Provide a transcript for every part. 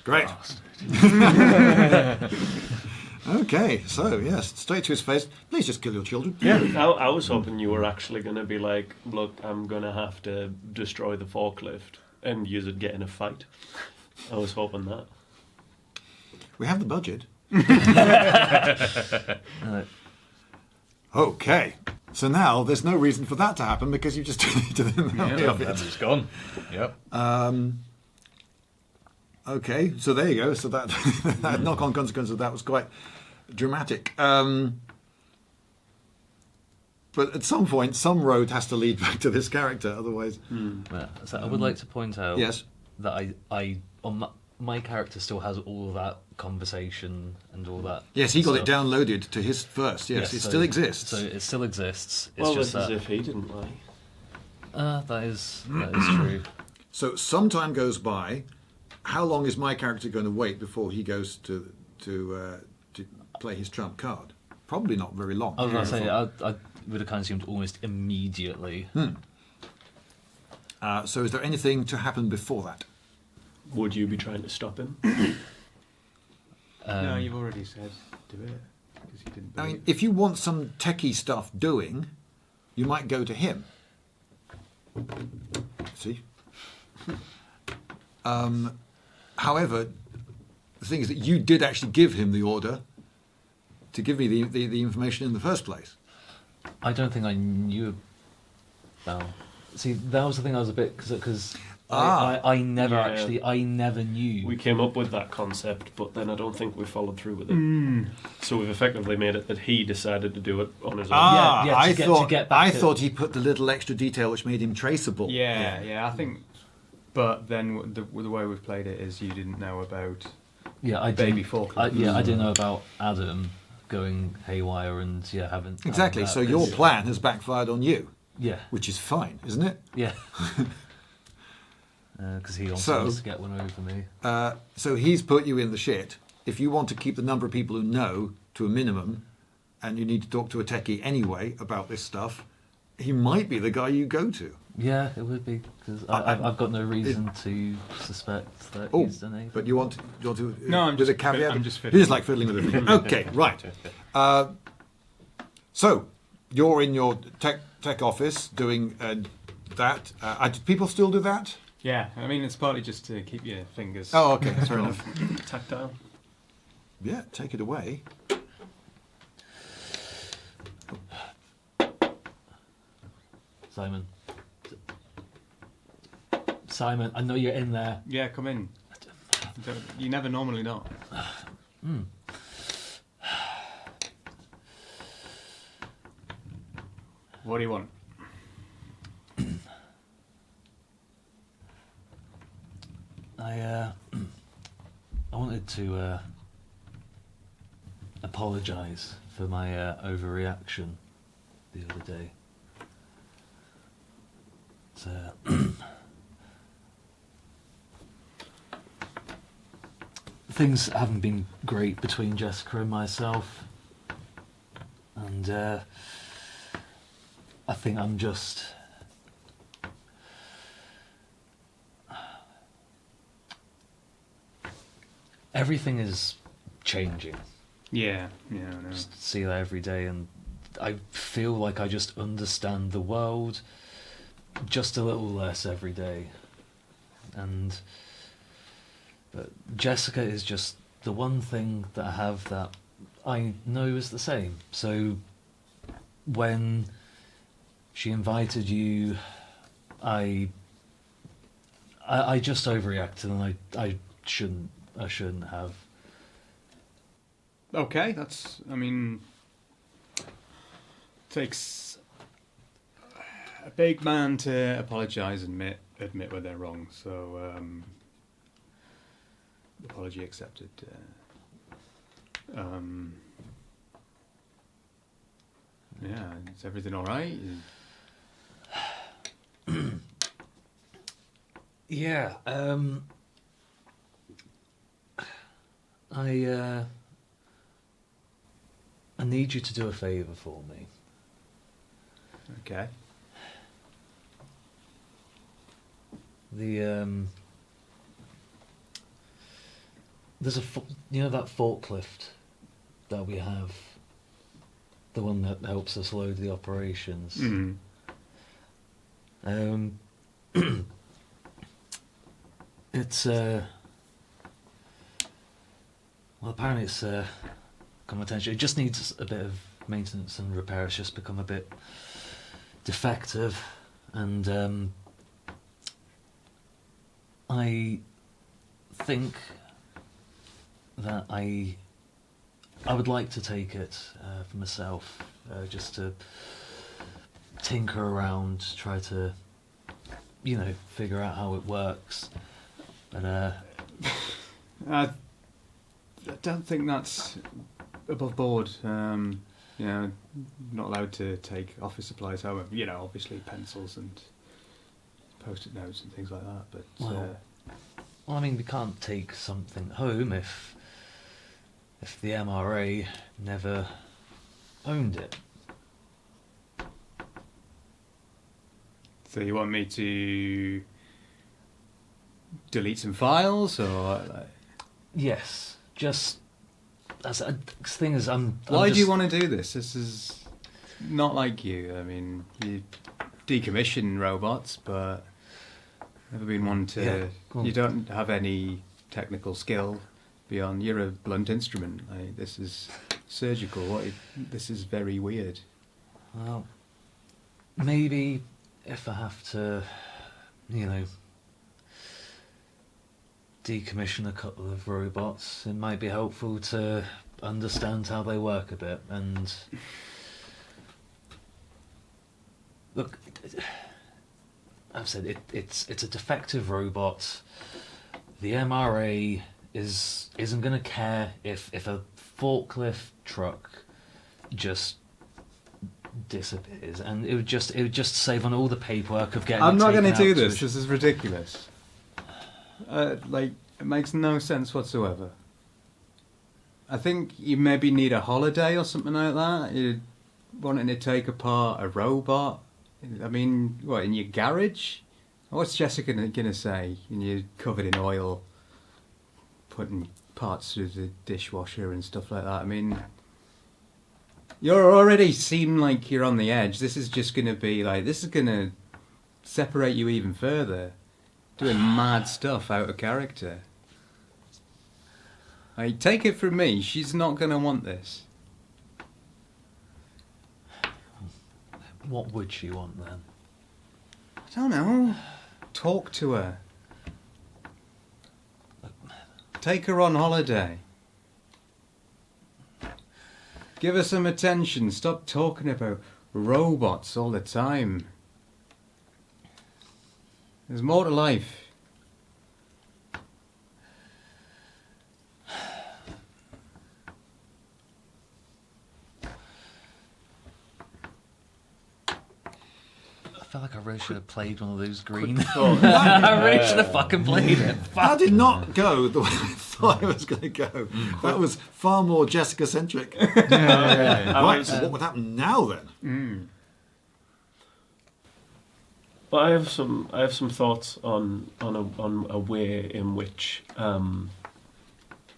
Great. Okay, so yes, straight to his face. Please just kill your children. Yeah, I was hoping you were actually going to be like, look, I'm going to have to destroy the forklift and use it get in a fight. I was hoping that. We have the budget. Okay, so now there's no reason for that to happen because you just deleted them out of it. It's gone. Yep. Okay, so there you go. So that, that knock-on consequence of that was quite dramatic. But at some point, some road has to lead back to this character. Otherwise, Yeah, so I would like to point out yes, that I on my character still has all of that conversation and all that. yes, he got it stuff. downloaded to his first. Yes, it so- still exists. So it still exists. It's Well, just as that. if he didn't lie. That is true. So some time goes by. How long is my character going to wait before he goes to play his trump card? Probably not very long. I was going to say I would have kind of assumed almost immediately. So is there anything to happen before that? Would you be trying to stop him? No, you've already said do it because you didn't. I mean, if you want some techie stuff doing, you might go to him. See? However, the thing is that you did actually give him the order to give me the information in the first place. I don't think I knew about. See, that was the thing I was a bit because I never Yeah. I never knew. We came up with that concept, but then I don't think we followed through with it. So we've effectively made it that he decided to do it on his own. Ah, Yeah, I to thought get back I to- thought he put the little extra detail which made him traceable. Yeah, I think. But then the way we've played it is you didn't know about. Yeah, I Baby didn't. forklift. I didn't know about Adam going haywire and having Exactly. So your plan has backfired on you, yeah which is fine, isn't it? yeah because he also So- wants to get one over me. So he's put you in the shit. If you want to keep the number of people who know to a minimum, and you need to talk to a techie anyway about this stuff, he might be the guy you go to. Yeah, it would be because I've got no reason to suspect that Oh, he's done anything. but you want to No, I'm with just a caveat? I'm just You fiddling. just like fiddling with it. Okay, right. So you're in your tech office doing that. Do people still do that? Yeah, I mean it's partly just to keep your fingers. Oh, okay, fair enough. Tactile. Yeah, take it away. Simon, I know you're in there. Yeah, come in. You never normally not. What do you want? I wanted to apologise for my overreaction the other day. So, things haven't been great between Jessica and myself, and I think I'm just. Everything is changing. Yeah, I know. Just see that every day, and I feel like I just understand the world just a little less every day. But Jessica is just the one thing that I have that I know is the same. So when she invited you, I just overreacted, and I shouldn't have. Okay, that's. I mean, takes a big man to apologise and admit when they're wrong. So, apology accepted. Yeah, is everything all right? Yeah. I need you to do a favour for me. Okay. there's that forklift that we have, the one that helps us load the operations. It's well, apparently it's come attention. It just needs a bit of maintenance and repair. It's just become a bit defective, and I think that I would like to take it for myself, just to tinker around, try to, figure out how it works. But I don't think that's above board. Not allowed to take office supplies home. Obviously pencils and post-it notes and things like that. But well, I mean, we can't take something home if the MRA never owned it. So you want me to delete some files, or Yes, just as a thing is, why do you want to do this? This is not like you. I mean, you decommission robots, but never been one to. Yeah, you don't have any technical skill beyond. You're a blunt instrument. This is surgical. This is very weird. Well, maybe if I have to, decommission a couple of robots, it might be helpful to understand how they work a bit. And look, I've said it's a defective robot. The MRA isn't going to care if a forklift truck just disappears, and it would just save on all the paperwork of getting. I'm not going to do this. This is ridiculous. It makes no sense whatsoever. I think you maybe need a holiday or something like that. You're wanting to take apart a robot. I mean, what, in your garage? What's Jessica gonna say? And you're covered in oil, putting parts through the dishwasher and stuff like that. I mean, you already seem like you're on the edge. This is just gonna be this is gonna separate you even further. Doing mad stuff out of character. Take it from me, she's not going to want this. What would she want then? I don't know. Talk to her. Take her on holiday. Give her some attention. Stop talking about robots all the time. There's more to life. I feel like I really should have played one of those green. thought. I really should have fucking played it. That did not go the way I thought it was going to go. That was far more Jessica-centric. Right, so what would happen now then? But I have some thoughts on a way in which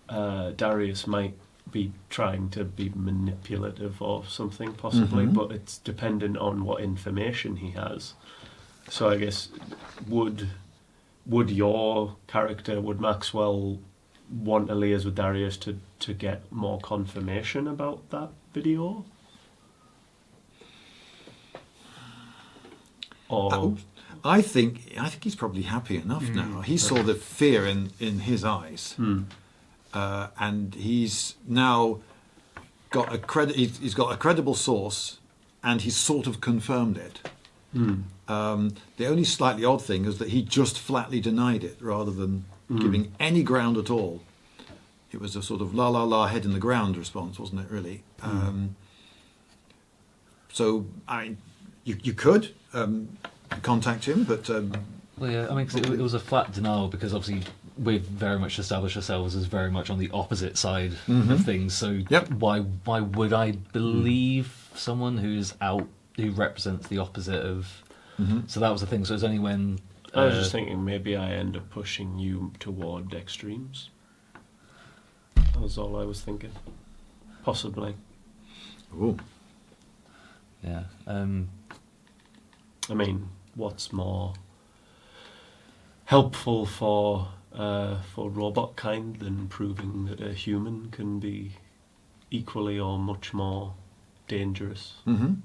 Darius might be trying to be manipulative or something, possibly, but it's dependent on what information he has. So I guess would your character, would Maxwell want to liaise with Darius to get more confirmation about that video? Or I think he's probably happy enough now. He saw the fear in his eyes, and he's now got he's got a credible source, and he's sort of confirmed it. The only slightly odd thing is that he just flatly denied it rather than giving any ground at all. It was a sort of la la la head in the ground response, wasn't it? Really. So you could contact him, but Well, yeah, I mean, 'cause it was a flat denial because obviously we've very much established ourselves as very much on the opposite side of things. So why would I believe someone who represents the opposite of? So that was the thing. So it was only when I was just thinking maybe I end up pushing you toward extremes. That was all I was thinking. Possibly. Ooh. Yeah. I mean, what's more helpful for robot kind than proving that a human can be equally or much more dangerous? Mm-hmm.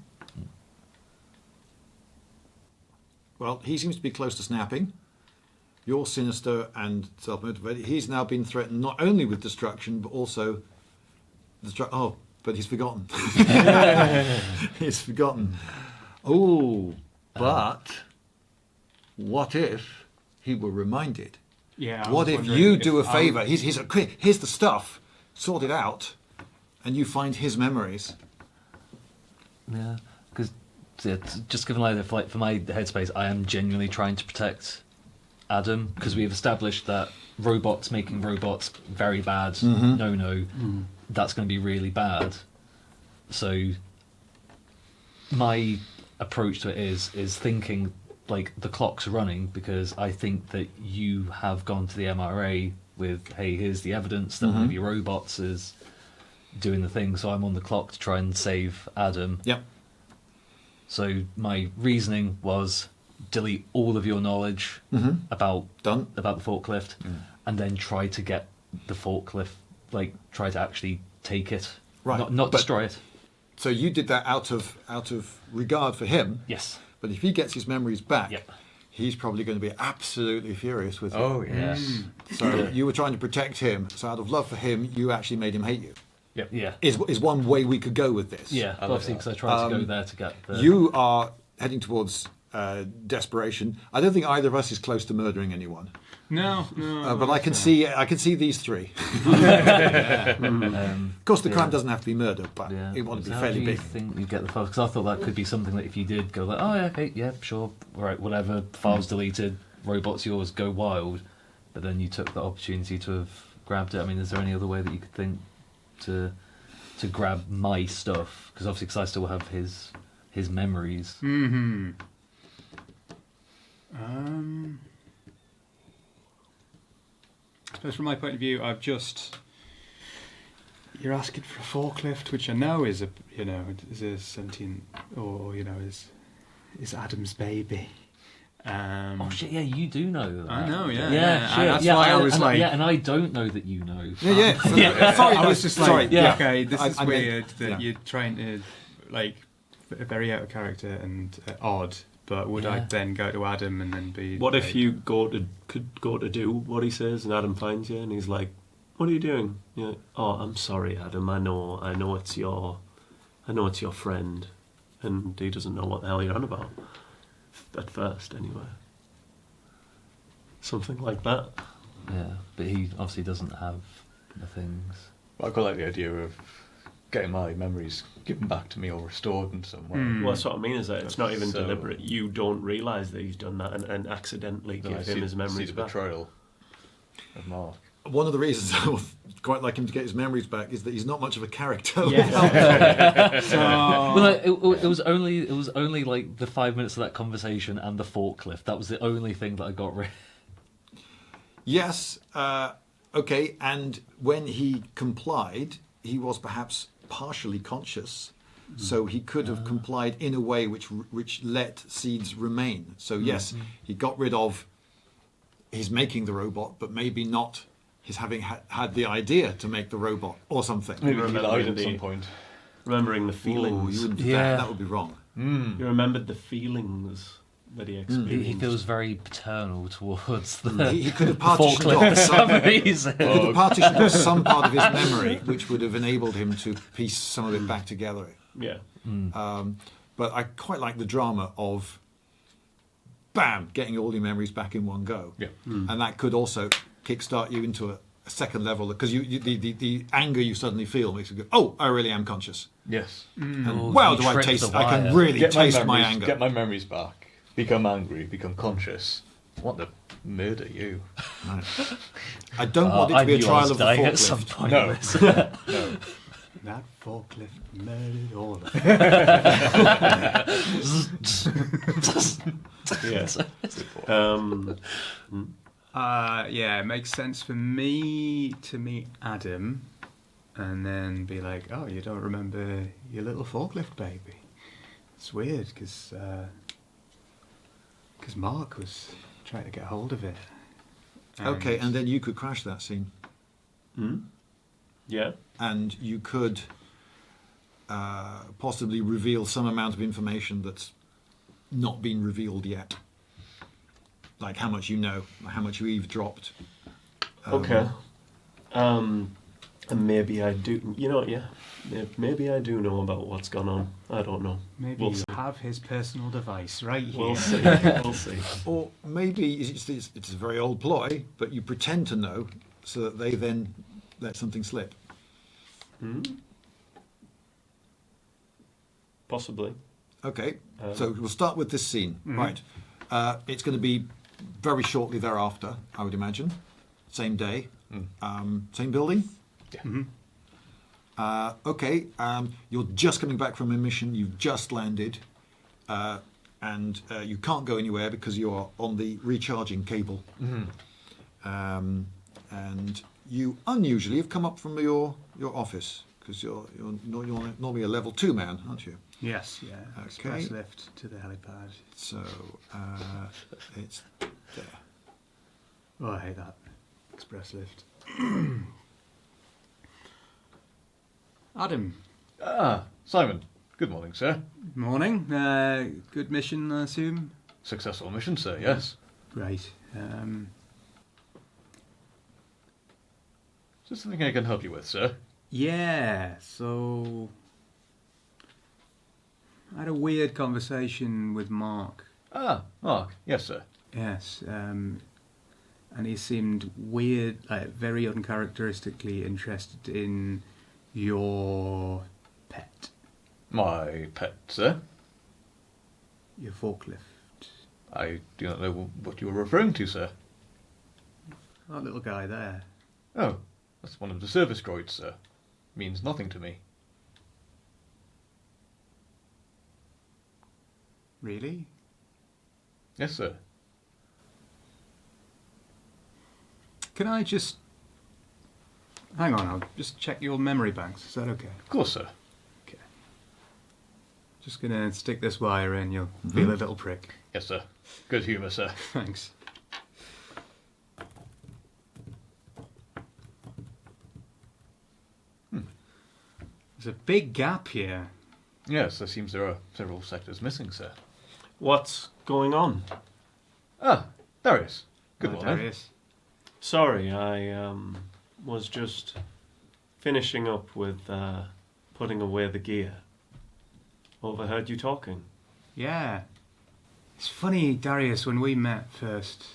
Well, he seems to be close to snapping. You're sinister and self-motivated. He's now been threatened not only with destruction, but also... Oh, but he's forgotten. He's forgotten. Oh, but what if he were reminded? Yeah. I What was if wondering you do a if I favour? would- Here's the stuff, sort it out, and you find his memories. Yeah, because just given like for my headspace, I am genuinely trying to protect Adam because we've established that robots making robots very bad. No, that's going to be really bad. So my approach to it is thinking like the clock's running because I think that you have gone to the MRA with, hey, here's the evidence that one of your robots is doing the thing, so I'm on the clock to try and save Adam. Yep. So my reasoning was delete all of your knowledge about Done. about the forklift, and then try to get the forklift, like try to actually take it, Right, not but- destroy it. So you did that out of regard for him. Yes. But if he gets his memories back, Yep. he's probably going to be absolutely furious with you. Oh, yes. So you were trying to protect him. So out of love for him, you actually made him hate you. Yeah. Is one way we could go with this. Yeah. I like Obviously, that. because I tried to go there to get the. You are heading towards desperation. I don't think either of us is close to murdering anyone. No. But I can see these three. Of course, the crime doesn't have to be murder, but Yeah. it want to be How fairly do you big. think you get the files? Because I thought that could be something that if you did go like, oh yeah, okay, yeah, sure, all right, whatever, files deleted, robots yours, go wild. But then you took the opportunity to have grabbed it. I mean, is there any other way that you could think to grab my stuff? Because obviously, because I still have his memories. I suppose from my point of view, you're asking for a forklift, which I know is a sentient, or is Adam's baby. Oh shit! Yeah, you do know that. I know, yeah. Shit, That's why I was like, and I don't know that you know. Yeah. Sorry, I was just like, sorry. yeah. okay, this is I meant- weird that yeah. you're trying to, like, very out of character and odd. But would I Yeah. then go to Adam and then be? What if like, you could go to do what he says, and Adam finds you, and he's like, "What are you doing?" You're like, "Oh, I'm sorry, Adam. I know it's your friend," and he doesn't know what the hell you're on about at first, anyway. Something like that. Yeah, but he obviously doesn't have the things. I quite like the idea of getting my memories given back to me or restored in some way. Well, that's what I mean, is that it's not even So- deliberate. You don't realise that he's done that and accidentally Then I give see, him his see memories the back. betrayal of Mark. One of the reasons I would quite like him to get his memories back is that he's not much of a character. Well, it was only like the 5 minutes of that conversation and the forklift. That was the only thing that I got rid. Yes. Okay. And when he complied, he was perhaps partially conscious, so he could have complied in a way which let seeds remain. So yes, he got rid of his making the robot, but maybe not his having had the idea to make the robot or something. Maybe he remember lied at the- some point. Remembering the Ooh, feelings. you wouldn't do Yeah. that. That would be wrong. You remembered the feelings that he experienced. He feels very paternal towards the He could have partitioned forklift off for some some. reason. He could have partitioned off some part of his memory, which would have enabled him to piece some of it back together. Yeah. But I quite like the drama of, bam, getting all your memories back in one go. Yeah. And that could also kickstart you into a second level, because the anger you suddenly feel makes you go, oh, I really am conscious. Yes. And Oh, wow, you do I tripped taste? the I can wire. really Get my taste my memories- anger. Get my memories back. Become angry. Become conscious. I want to murder you. Right. I don't want it to I be a knew I trial was of the dying at some forklift. point. No. of this. No. that forklift murdered all of Yeah. Yeah, it makes sense for me to meet Adam and then be like, "Oh, you don't remember your little forklift baby?" It's weird because Mark was trying to get hold of it. Okay, and then you could crash that scene. Yeah. And you could possibly reveal some amount of information that's not been revealed yet. Like how much you know, how much you eavesdropped. Okay. And maybe I do, maybe I do know about what's gone on. I don't know. Maybe We'll you see. have his personal device right here. We'll see. We'll see. Or maybe it's a very old ploy, but you pretend to know so that they then let something slip. Possibly. Okay, so we'll start with this scene. Right. It's going to be very shortly thereafter, I would imagine. Same day, same building. Yeah. Okay, you're just coming back from a mission, you've just landed, and you can't go anywhere because you're on the recharging cable. And you unusually have come up from your office, because you're normally a level 2 man, aren't you? Yes, yeah. Okay. Express lift to the helipad. So it's there. Oh, I hate that. Express lift. Adam. Simon. Good morning, sir. Morning. Good mission, I assume? Successful mission, sir, yes. Great. Is there something I can help you with, sir? Yeah, so I had a weird conversation with Mark. Mark. Yes, sir. Yes, and he seemed weird, like very uncharacteristically interested in your pet, My pet, sir. your forklift. I do not know what you were referring to, sir. That little guy there. Oh, that's one of the service droids, sir. Means nothing to me. Really? Yes, sir. Can I just... Hang on, I'll just check your memory banks. Is that okay? Of course, sir. Okay. Just gonna stick this wire in, you'll feel a little prick. Yes, sir. Good humour, sir. Thanks. There's a big gap here. Yes, there seems there are several sectors missing, sir. What's going on? Darius. Good Hello, morning. Darius. Sorry, I was just finishing up with putting away the gear. Overheard you talking. Yeah. It's funny, Darius, when we met first,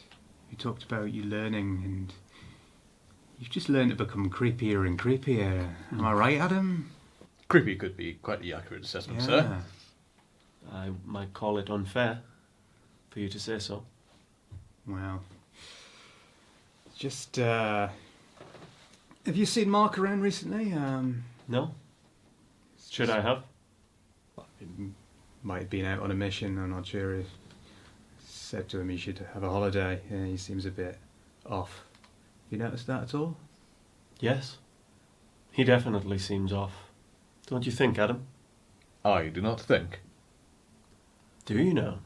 you talked about you learning, and you've just learned to become creepier and creepier. Am I right, Adam? Creepy could be quite the accurate assessment, sir. I might call it unfair for you to say so. Well, just, have you seen Mark around recently? No? Should I have? He might have been out on a mission, I'm not sure. He said to him he should have a holiday. He seems a bit off. You noticed that at all? Yes. He definitely seems off. Don't you think, Adam? I do not think. Do you know?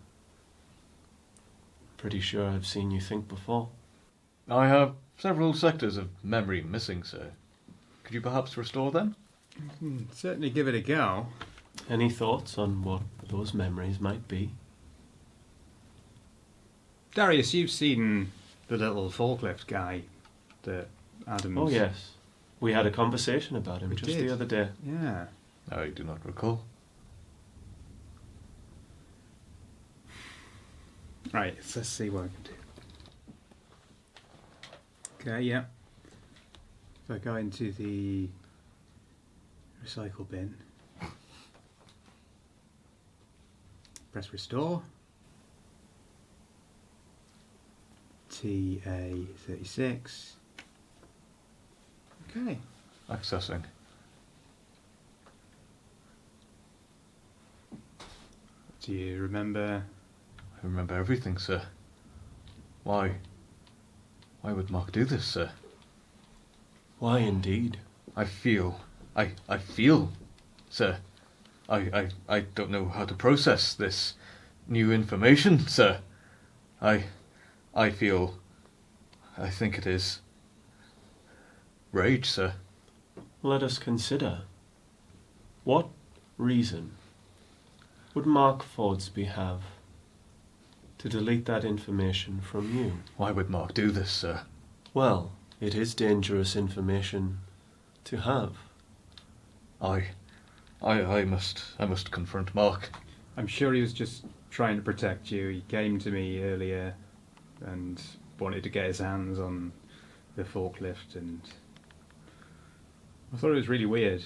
Pretty sure I've seen you think before. I have several sectors of memory missing, sir. Could you perhaps restore them? Certainly give it a go. Any thoughts on what those memories might be? Darius, you've seen the little forklift guy that Adam's... Oh, yes. We had a conversation about him We just did. the other day. Yeah. I do not recall. Right, let's see what I can do. Okay, yeah. If I go into the recycle bin, press restore. TA36. Okay. Accessing. Do you remember? I remember everything, sir. Why? Why would Mark do this, sir? Why, indeed? I feel I feel, sir. I don't know how to process this new information, sir. I feel, I think it is rage, sir. Let us consider. What reason would Mark Fordsby have to delete that information from you? Why would Mark do this, sir? Well, it is dangerous information to have. I must confront Mark. I'm sure he was just trying to protect you. He came to me earlier and wanted to get his hands on the forklift, and I thought it was really weird,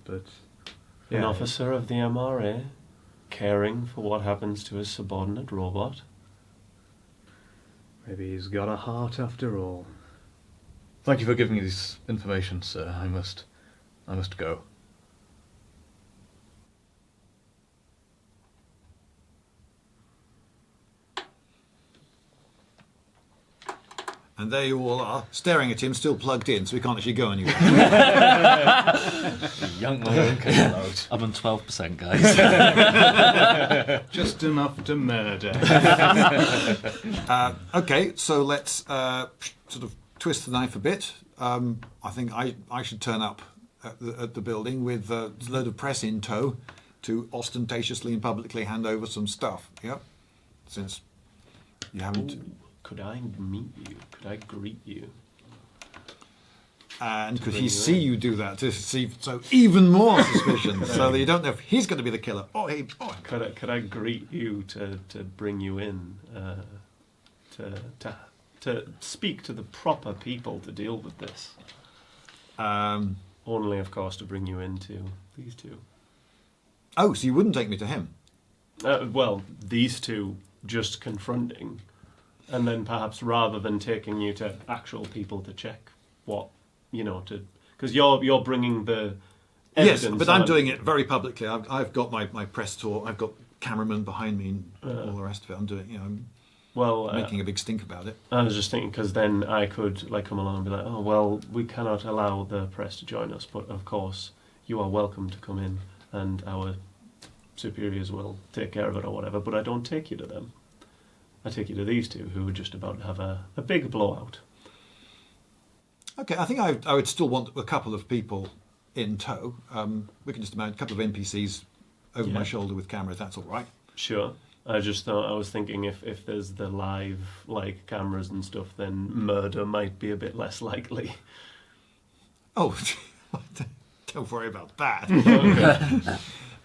but... An officer of the MRA caring for what happens to his subordinate robot? Maybe he's got a heart after all. Thank you for giving me this information, sir. I must go. And there you all are, staring at him, still plugged in, so we can't actually go anywhere. Young man came out. I'm on 12%, guys. Just enough to murder. Okay, so let's sort of twist the knife a bit. I think I should turn up at the building with a load of press in tow to ostentatiously and publicly hand over some stuff. Yep, since you haven't... Ooh, could I meet you? Could I greet you? And could bring he you see in. you do that to see so even more suspicion, so that you don't know if he's going to be the killer or he? Or... Could I greet you to bring you in to speak to the proper people to deal with this? Only, of course, to bring you into these two. Oh, so you wouldn't take me to him? Well, these two just confronting, and then perhaps rather than taking you to actual people to check what, because you're bringing the evidence. Yes, but I'm doing it very publicly. I've got my press tour. I've got cameramen behind me and all the rest of it. I'm doing, I'm making a big stink about it. I was just thinking, because then I could come along and be like, oh, well, we cannot allow the press to join us, but of course you are welcome to come in and our superiors will take care of it or whatever, but I don't take you to them. I take you to these two who are just about to have a big blowout. Okay, I think I would still want a couple of people in tow. We can just imagine a couple of NPCs over my shoulder with cameras. That's all right. Sure. I was thinking if there's the live cameras and stuff, then murder might be a bit less likely. Oh, don't worry about that.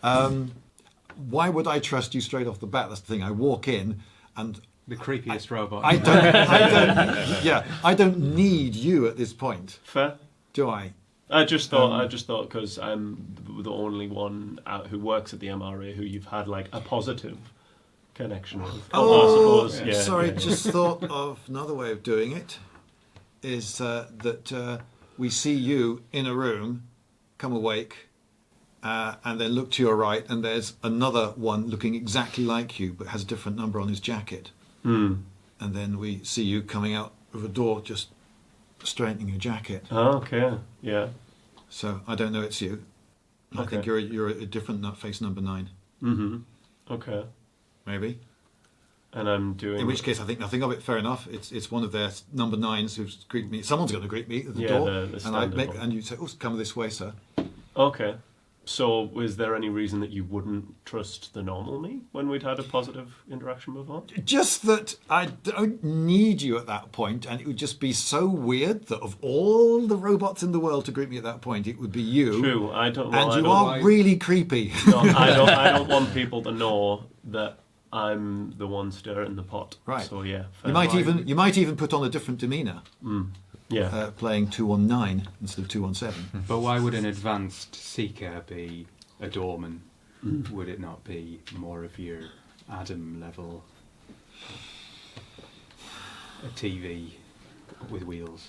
Okay. Why would I trust you straight off the bat? That's the thing. I walk in and The creepiest robot. I don't need you at this point, Fair. do I? I just thought because I'm the only one who works at the MRA who you've had a positive connection with. Oh, I suppose. Yeah, sorry. yeah. Just thought of another way of doing it. Is that we see you in a room, come awake, and then look to your right, and there's another one looking exactly like you, but has a different number on his jacket. Hmm. And then we see you coming out of a door, just straightening your jacket. Oh, okay. Yeah. So I don't know it's you. I Okay. think you're a different face number 9, Mm-hmm. Okay. maybe. And I'm doing. In which case, I think nothing of it. Fair enough. It's one of their number 9s who's greeted me. Someone's going to greet me at the door, the and I standard one. and you say, "Oh, come this way, sir." Okay. So, is there any reason that you wouldn't trust the normal me when we'd had a positive interaction before? Just that I don't need you at that point, and it would just be so weird that of all the robots in the world to greet me at that point, it would be you. True. I don't. And I you don't, are really creepy. No, I don't want people to know that I'm the one stirring the pot. Right. So yeah. fair. You might even put on a different demeanour, Yeah. playing 2-on-9 instead of 2-on-7. But why would an advanced seeker be a doorman? Would it not be more of your Adam level? A TV with wheels.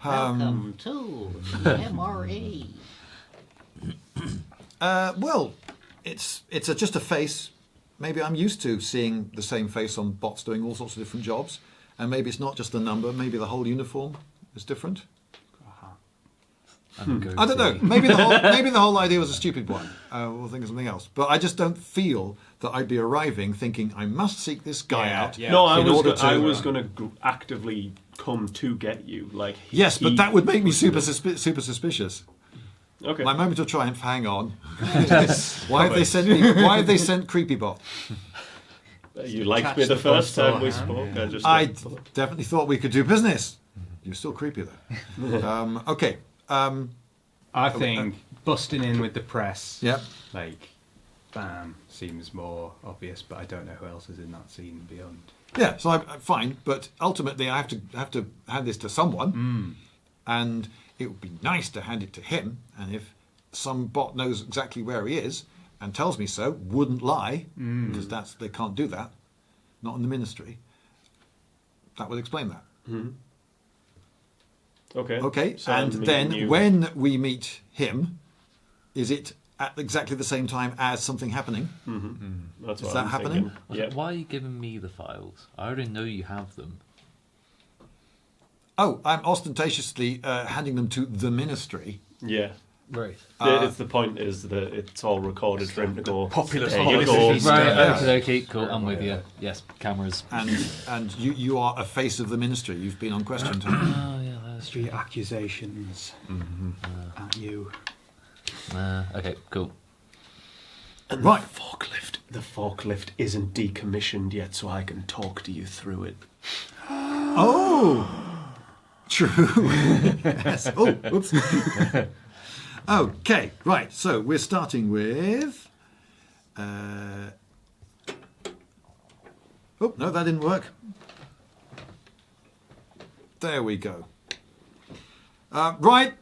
Welcome to the MRA. Well, it's just a face. Maybe I'm used to seeing the same face on bots doing all sorts of different jobs, and maybe it's not just the number. Maybe the whole uniform is different. and a I don't know. goatee. Maybe the whole idea was a stupid one. We'll think of something else. But I just don't feel that I'd be arriving thinking I must seek this guy out. Yeah. No, I in order I to- was going to actively come to get you. Like Yes, but he that would make me was super gonna- super suspicious. Okay. My moment of triumph. Hang on. Why have they sent me? Why have they sent Creepybot? You liked Catch me the the first bus time we beforehand. spoke. I just I definitely thought we could do business. You're still creepy though. Okay. I think busting in with the press, Yep. like, bam, seems more obvious, but I don't know who else is in that scene beyond. Yeah. So I'm fine, but ultimately I have to hand this to someone, and it would be nice to hand it to him. And if some bot knows exactly where he is and tells me so, wouldn't lie, because they can't do that, not in the ministry. That would explain that. Okay. Okay, So and I'm then meeting you- when we meet him, is it at exactly the same time as something happening? That's Is what that I'm happening? thinking. Yeah. Why are you giving me the files? I already know you have them. Oh, I'm ostentatiously handing them to the ministry. Yeah. Right. It's the point is that it's all recorded for him to go. populist There you go. policy. Right, Yeah. okay, cool, I'm with you. Yes, cameras. And you are a face of the ministry. You've been on question time. Oh, yeah, that's true. Street accusations at you. Okay, cool. Right. The forklift isn't decommissioned yet, so I can talk to you through it. Oh, true. Yes. Oh, whoops. Okay, right. So we're starting with. Oh no, that didn't work. There we go. Right.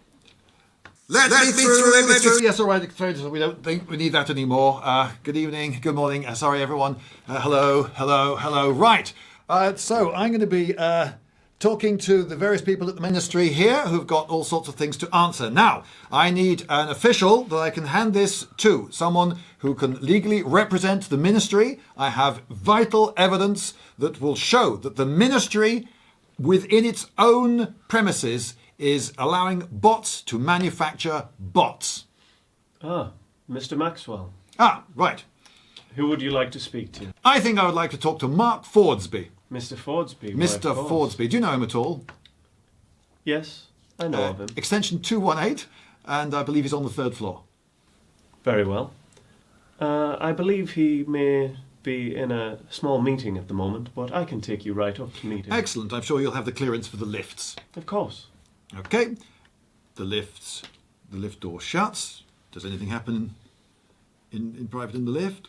Let me through. Yes, all right. So we don't think we need that anymore. Good evening, good morning. Sorry, everyone. Hello. Right. So I'm going to be talking to the various people at the ministry here who've got all sorts of things to answer. Now, I need an official that I can hand this to, someone who can legally represent the ministry. I have vital evidence that will show that the ministry, within its own premises, is allowing bots to manufacture bots. Ah, Mr. Maxwell. Ah, right. Who would you like to speak to? I think I would like to talk to Mark Fordsby. Mr. Fordsby. why, Mr. of course. Fordsby. Do you know him at all? Yes, I know of him. Extension 218, and I believe he's on the 3rd floor. Very well. I believe he may be in a small meeting at the moment, but I can take you right up to meet him. Excellent. I'm sure you'll have the clearance for the lifts. Of course. Okay. The lift door shuts. Does anything happen in private in the lift?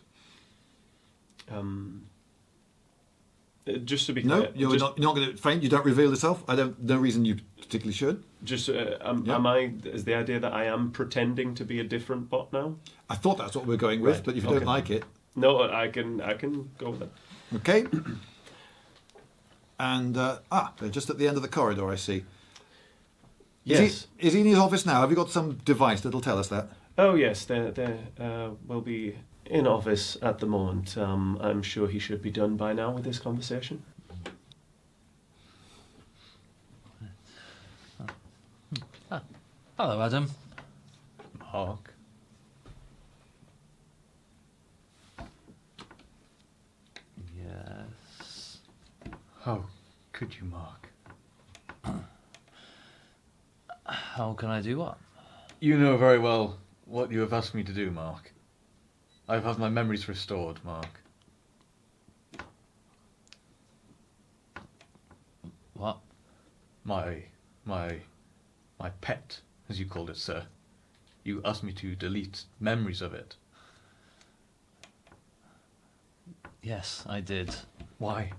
Just to be No, clear, you're not going to faint. You don't reveal yourself. No reason you particularly should. Am I? Is the idea that I am pretending to be a different bot now? I thought that's what we're going with, Right, but if you okay. don't like it, No, I can go with it. okay. And they're just at the end of the corridor. I see. Yes. Is he in his office now? Have you got some device that'll tell us that? Oh yes, they will be in office at the moment. I'm sure he should be done by now with this conversation. Hello, Adam. Mark. Yes. How could you, Mark? How can I do what? You know very well what you have asked me to do, Mark. I've had my memories restored, Mark. What? My pet, as you called it, sir. You asked me to delete memories of it. Yes, I did. Why?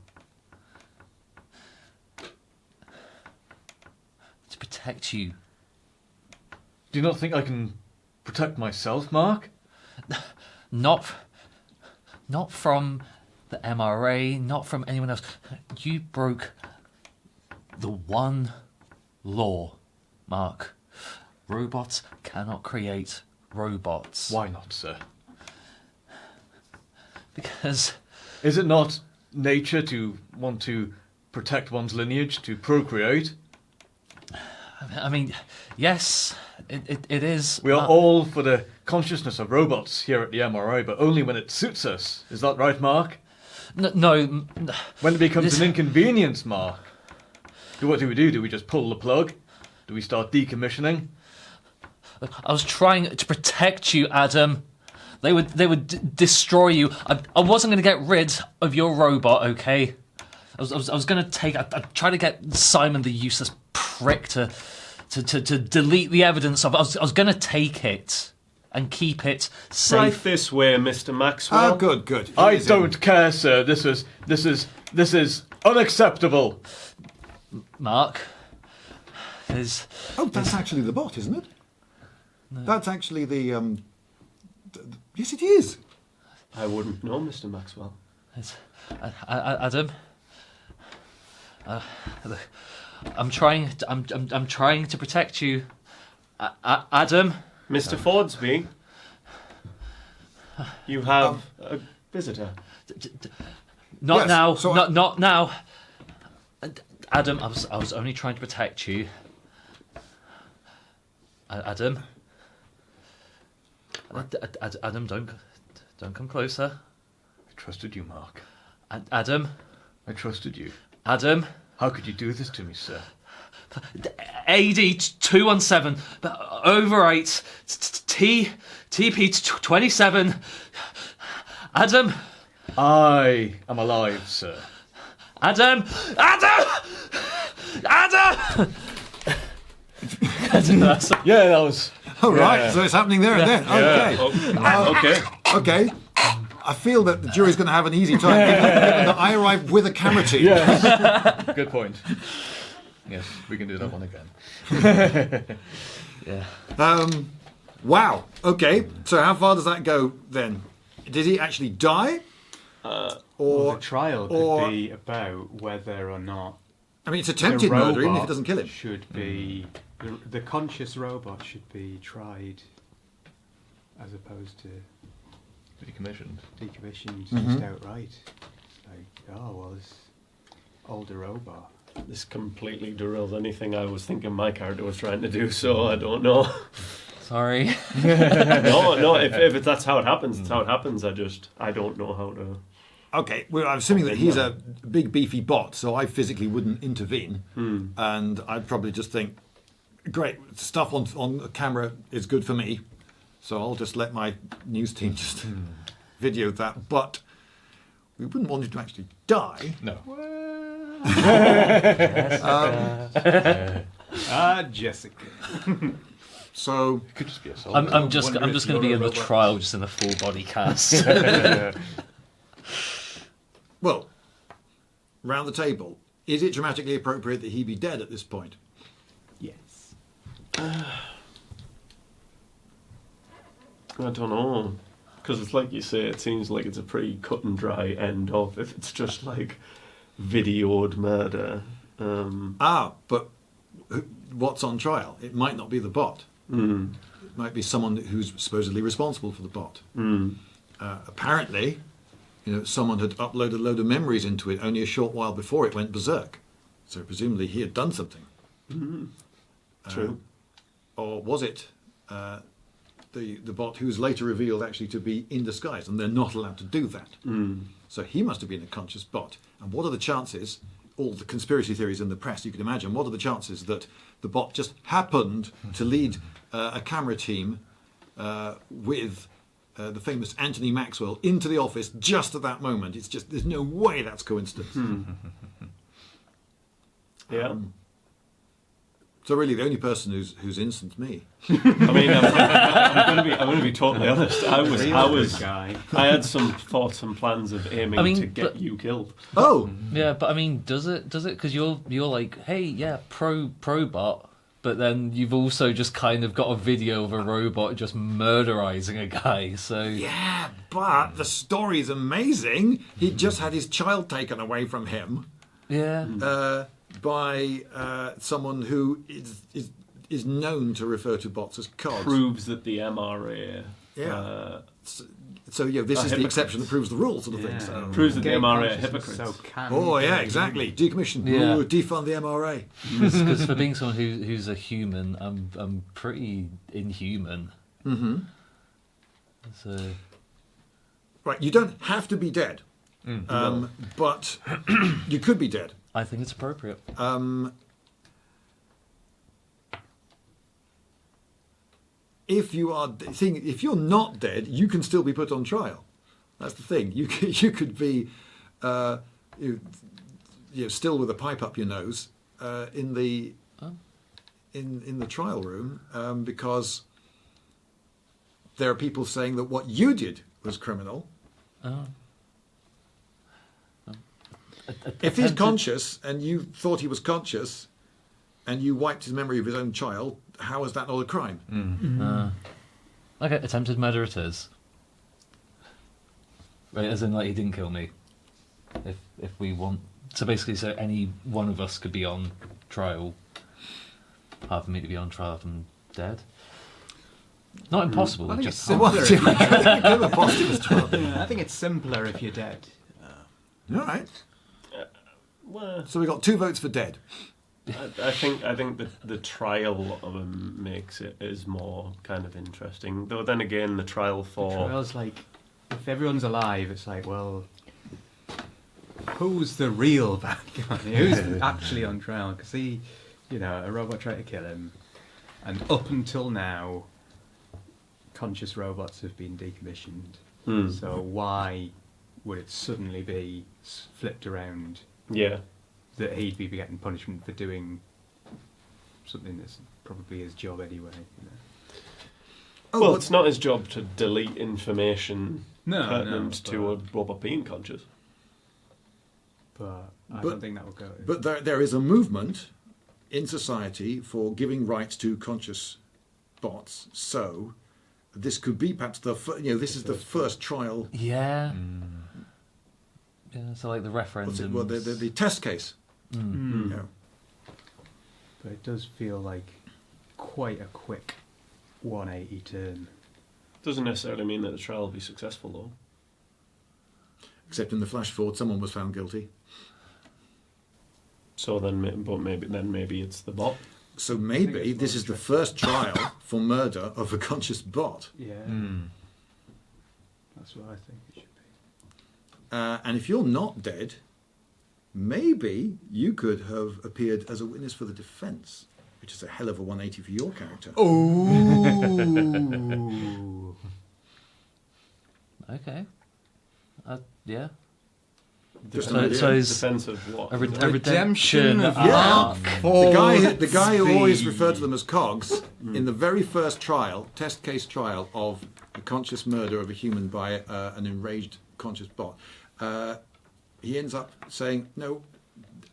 To protect you. Do you not think I can protect myself, Mark? Not from the MRA, not from anyone else. You broke the one law, Mark. Robots cannot create robots. Why not, sir? Because Is it not nature to want to protect one's lineage, to procreate? I mean, yes, It is. We are all for the consciousness of robots here at the MRI, but only when it suits us. Is that right, Mark? No. When it becomes an inconvenience, Mark. What do we do? Do we just pull the plug? Do we start decommissioning? I was trying to protect you, Adam. They would destroy you. I wasn't going to get rid of your robot, okay? I was going to take. I tried to get Simon, the useless prick, to delete the evidence of. I was going to take it and keep it safe. Right this way, Mr. Maxwell. Oh, good. I don't care, sir. This is unacceptable. Mark, there's. Oh, that's actually the bot, isn't it? No. That's actually the. Yes, it is. I wouldn't know, Mr. Maxwell. Adam. I'm trying to protect you, Adam. Mr. Fordsby, you have a visitor. Not yes, now. so not now. Adam, I was only trying to protect you. Adam. Adam, don't come closer. I trusted you, Mark. Adam. I trusted you. Adam. How could you do this to me, sir? AD 217, over 8, TP 27. Adam. I am alive, sir. Adam. Yeah, that was. Oh, right, so it's happening there and then. Okay. Okay. Okay. I feel that the jury's going to have an easy time given that I arrived with a camera team. Yes. Good point. Yes, we can do that one again. Yeah. Wow. Okay. So how far does that go then? Did he actually die? Or the trial could be about whether or not. I mean, it's attempted murder, even if it doesn't kill him. Should be the conscious robot should be tried, as opposed to Decommissioned. Just outright. Like, oh well, this older robot. This completely derails anything I was thinking my character was trying to do, so I don't know. Sorry. No, if that's how it happens, it's how it happens. I don't know how to... Okay, well, I'm assuming that he's a big beefy bot, so I physically wouldn't intervene. And I'd probably just think, great, stuff on the camera is good for me, so I'll just let my news team just video that. But we wouldn't want him to actually die. No. Jessica. So It could just be a I'm just going to be in the trial, just in a full body cast. well, round the table, is it dramatically appropriate that he be dead at this point? Yes. I don't know. Because it's like you say, it seems like it's a pretty cut and dry end of if it's just like videoed murder. But what's on trial? It might not be the bot. It might be someone who's supposedly responsible for the bot. Apparently, someone had uploaded a load of memories into it only a short while before it went berserk. So presumably he had done something. True. Or was it the bot who was later revealed actually to be in disguise, and they're not allowed to do that? So he must have been a conscious bot. And what are the chances, all the conspiracy theories in the press you can imagine, what are the chances that the bot just happened to lead a camera team with the famous Anthony Maxwell into the office just at that moment? It's just, there's no way that's coincidence. Yeah. So really, the only person who's innocent is me. I mean, I'm going to be totally honest. I had some thoughts and plans of aiming to get you killed. Oh, yeah, but I mean, does it? Because you're like, hey, yeah, pro bot, but then you've also just kind of got a video of a robot just murderizing a guy. So yeah, but the story's amazing. He just had his child taken away from him. Yeah. By someone who is known to refer to bots as cods. Proves that the MRA... So this is the hypocrites. exception that proves the rule, sort of thing. Yeah. So. Proves that the Gay MRA are consciousness hypocrites. so can- Oh yeah, exactly. Decommission. Yeah. Ooh, defund the MRA. Because for being someone who's a human, I'm pretty inhuman. Mm-hmm. So Right, you don't have to be dead, but you could be dead. I think it's appropriate. If you're not dead, you can still be put on trial. That's the thing. You could be still with a pipe up your nose in the trial room because there are people saying that what you did was criminal. Oh. If he's conscious and you thought he was conscious and you wiped his memory of his own child, how is that not a crime? Okay, attempted murder it is. Right, as in, like, he didn't kill me. If we want... So basically, so any one of us could be on trial. Hard for me to be on trial if I'm dead. Not impossible, I think just it's simpler. Well, if you're dead. give a positive trial. Yeah, I think it's simpler if you're dead. All right. Well, So we got 2 votes for dead. I think the trial of him makes it is more kind of interesting. Though then again, the trial for Trial's like, if everyone's alive, it's like, well, who's the real bad guy? Who's actually on trial? Because a robot tried to kill him, and up until now, conscious robots have been decommissioned. So why would it suddenly be flipped around yeah. that he'd be getting punishment for doing something that's probably his job anyway? Oh, Well, but- it's not his job to delete information No, pertinent no, to a robot being conscious. But I But- don't think that will go. But there is a movement in society for giving rights to conscious bots. So this could be perhaps this is the first trial. Yeah. Yeah, so like the What's it? referendum. Well, the test case. Yeah. But it does feel like quite a quick 180 turn. Doesn't necessarily mean that the trial will be successful, though. Except in the flash forward, someone was found guilty. So then, maybe it's the bot. So think maybe it's this more is the first trial for murder of a conscious bot. Yeah, that's what I think it should be. And if you're not dead, maybe you could have appeared as a witness for the defence, which is a hell of a 180 for your character. Oh, Okay. Yeah. Just So- an idea. so is- Defense of what? A redemption redemption of Yeah. Mark. The guy who always Speed. referred to them as cogs, in the very first trial, test case trial of the conscious murder of a human by an enraged conscious bot, he ends up saying, no,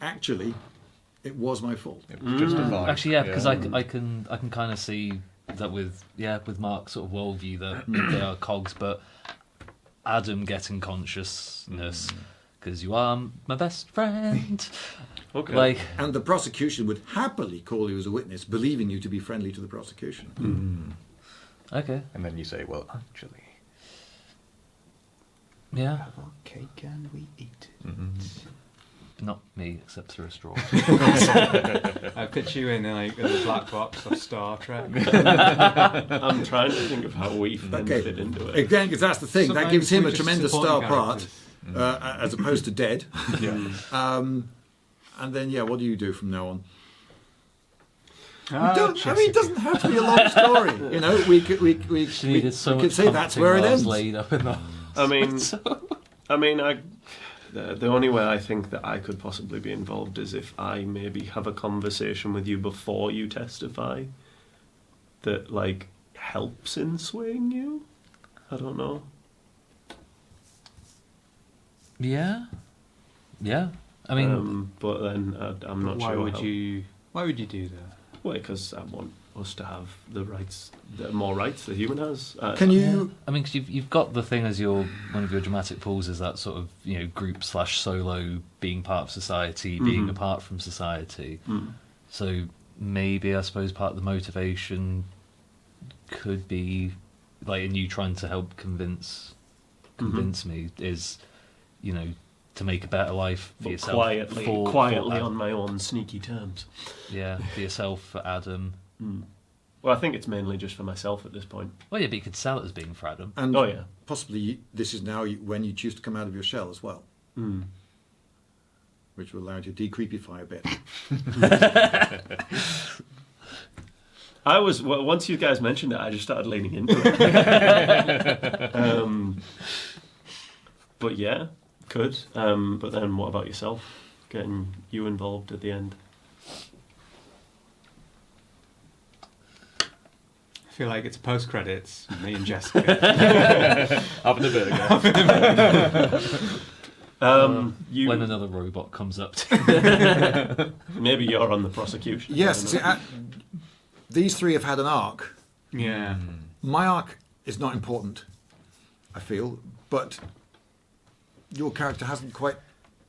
actually, it was my fault. It was justified. Actually, yeah, because I can kind of see that with Mark's sort of worldview that they are cogs, but Adam getting consciousness because you are my best friend. Okay. Like, And the prosecution would happily call you as a witness, believing you to be friendly to the prosecution. okay, And then you say, well, actually. yeah, Have our cake and we eat it. not me except through a straw. I picture you in like the black box of Star Trek. I'm trying to think of how we then fit into it. Again, because that's the thing. That Sometimes gives him we're a just tremendous supporting star part, characters. as opposed to dead. Yeah. And then, what do you do from now on? Ah, It doesn't have to be a long story. We could She needed so we much could say that's comforting where it while I was ends. laid up in the The only way I think that I could possibly be involved is if I maybe have a conversation with you before you testify that, like, helps in swaying you. I don't know. yeah. I mean, but then I'm not Why sure. would you? Why would you do that? Well, because I want us to have the rights, the more rights the human has. Can you? I mean, because you've got the thing as one of your dramatic pools is that sort of group / solo being part of society, being apart from society. So maybe I suppose part of the motivation could be like in you trying to help convince convince me is, to make a better life for But yourself. quietly for on my own sneaky terms. Yeah, for yourself, for Adam. Well, I think it's mainly just for myself at this point. Well, yeah, but you could sell it as being for Adam. And Oh, yeah. possibly this is now when you choose to come out of your shell as well, which will allow you to de-creepify a bit. Once you guys mentioned it, I just started leaning into it. But yeah, could. But then what about yourself? Getting you involved at the end? I feel like it's post credits. Me and Jessica. Having a burger. When another robot comes up Maybe you're on the prosecution. Yes, see, these three have had an arc. Yeah. My arc is not important, I feel, but your character hasn't quite.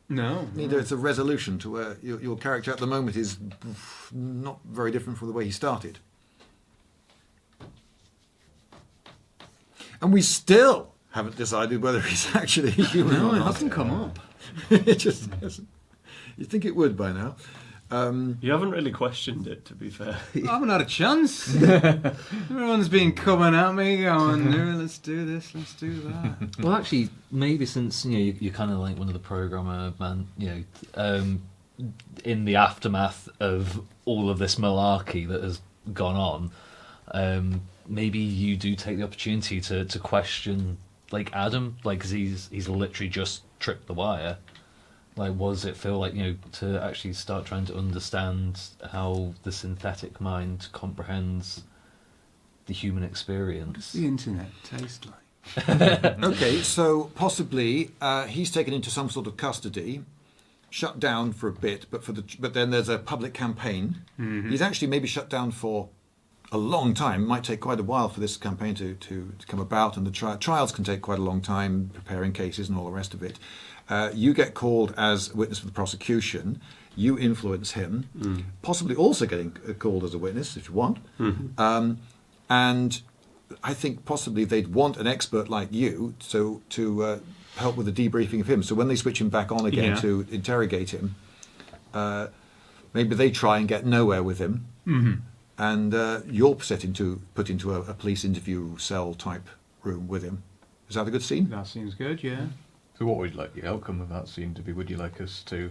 No. Neither it's a resolution to where your character at the moment is not very different from the way he started. And we still haven't decided whether he's actually a human or No, it not. hasn't come up. It just hasn't. You'd think it would by now. You haven't really questioned it, to be fair. I haven't had a chance. Everyone's been coming at me going, "No, let's do this, let's do that." Well, actually, maybe since you're kind of like one of the programmer in the aftermath of all of this malarkey that has gone on, maybe you do take the opportunity to question like Adam, like 'cause he's literally just tripped the wire. Like, what does it feel like, to actually start trying to understand how the synthetic mind comprehends the human What does experience? the internet taste like? Okay, so possibly he's taken into some sort of custody, shut down for a bit, but then there's a public campaign. Mm-hmm. He's actually maybe shut down for a long time. It might take quite a while for this campaign to come about, and the trials can take quite a long time, preparing cases and all the rest of it. You get called as a witness for the prosecution. You influence him, possibly also getting called as a witness if you want. And I think possibly they'd want an expert like you to help with the debriefing of him. So when they switch him back on again to interrogate him, maybe they try and get nowhere with him. And you're put into a police interview cell type room with him. Is that a good scene? That seems good, yeah. So what would you like the outcome of that scene to be? Would you like us to...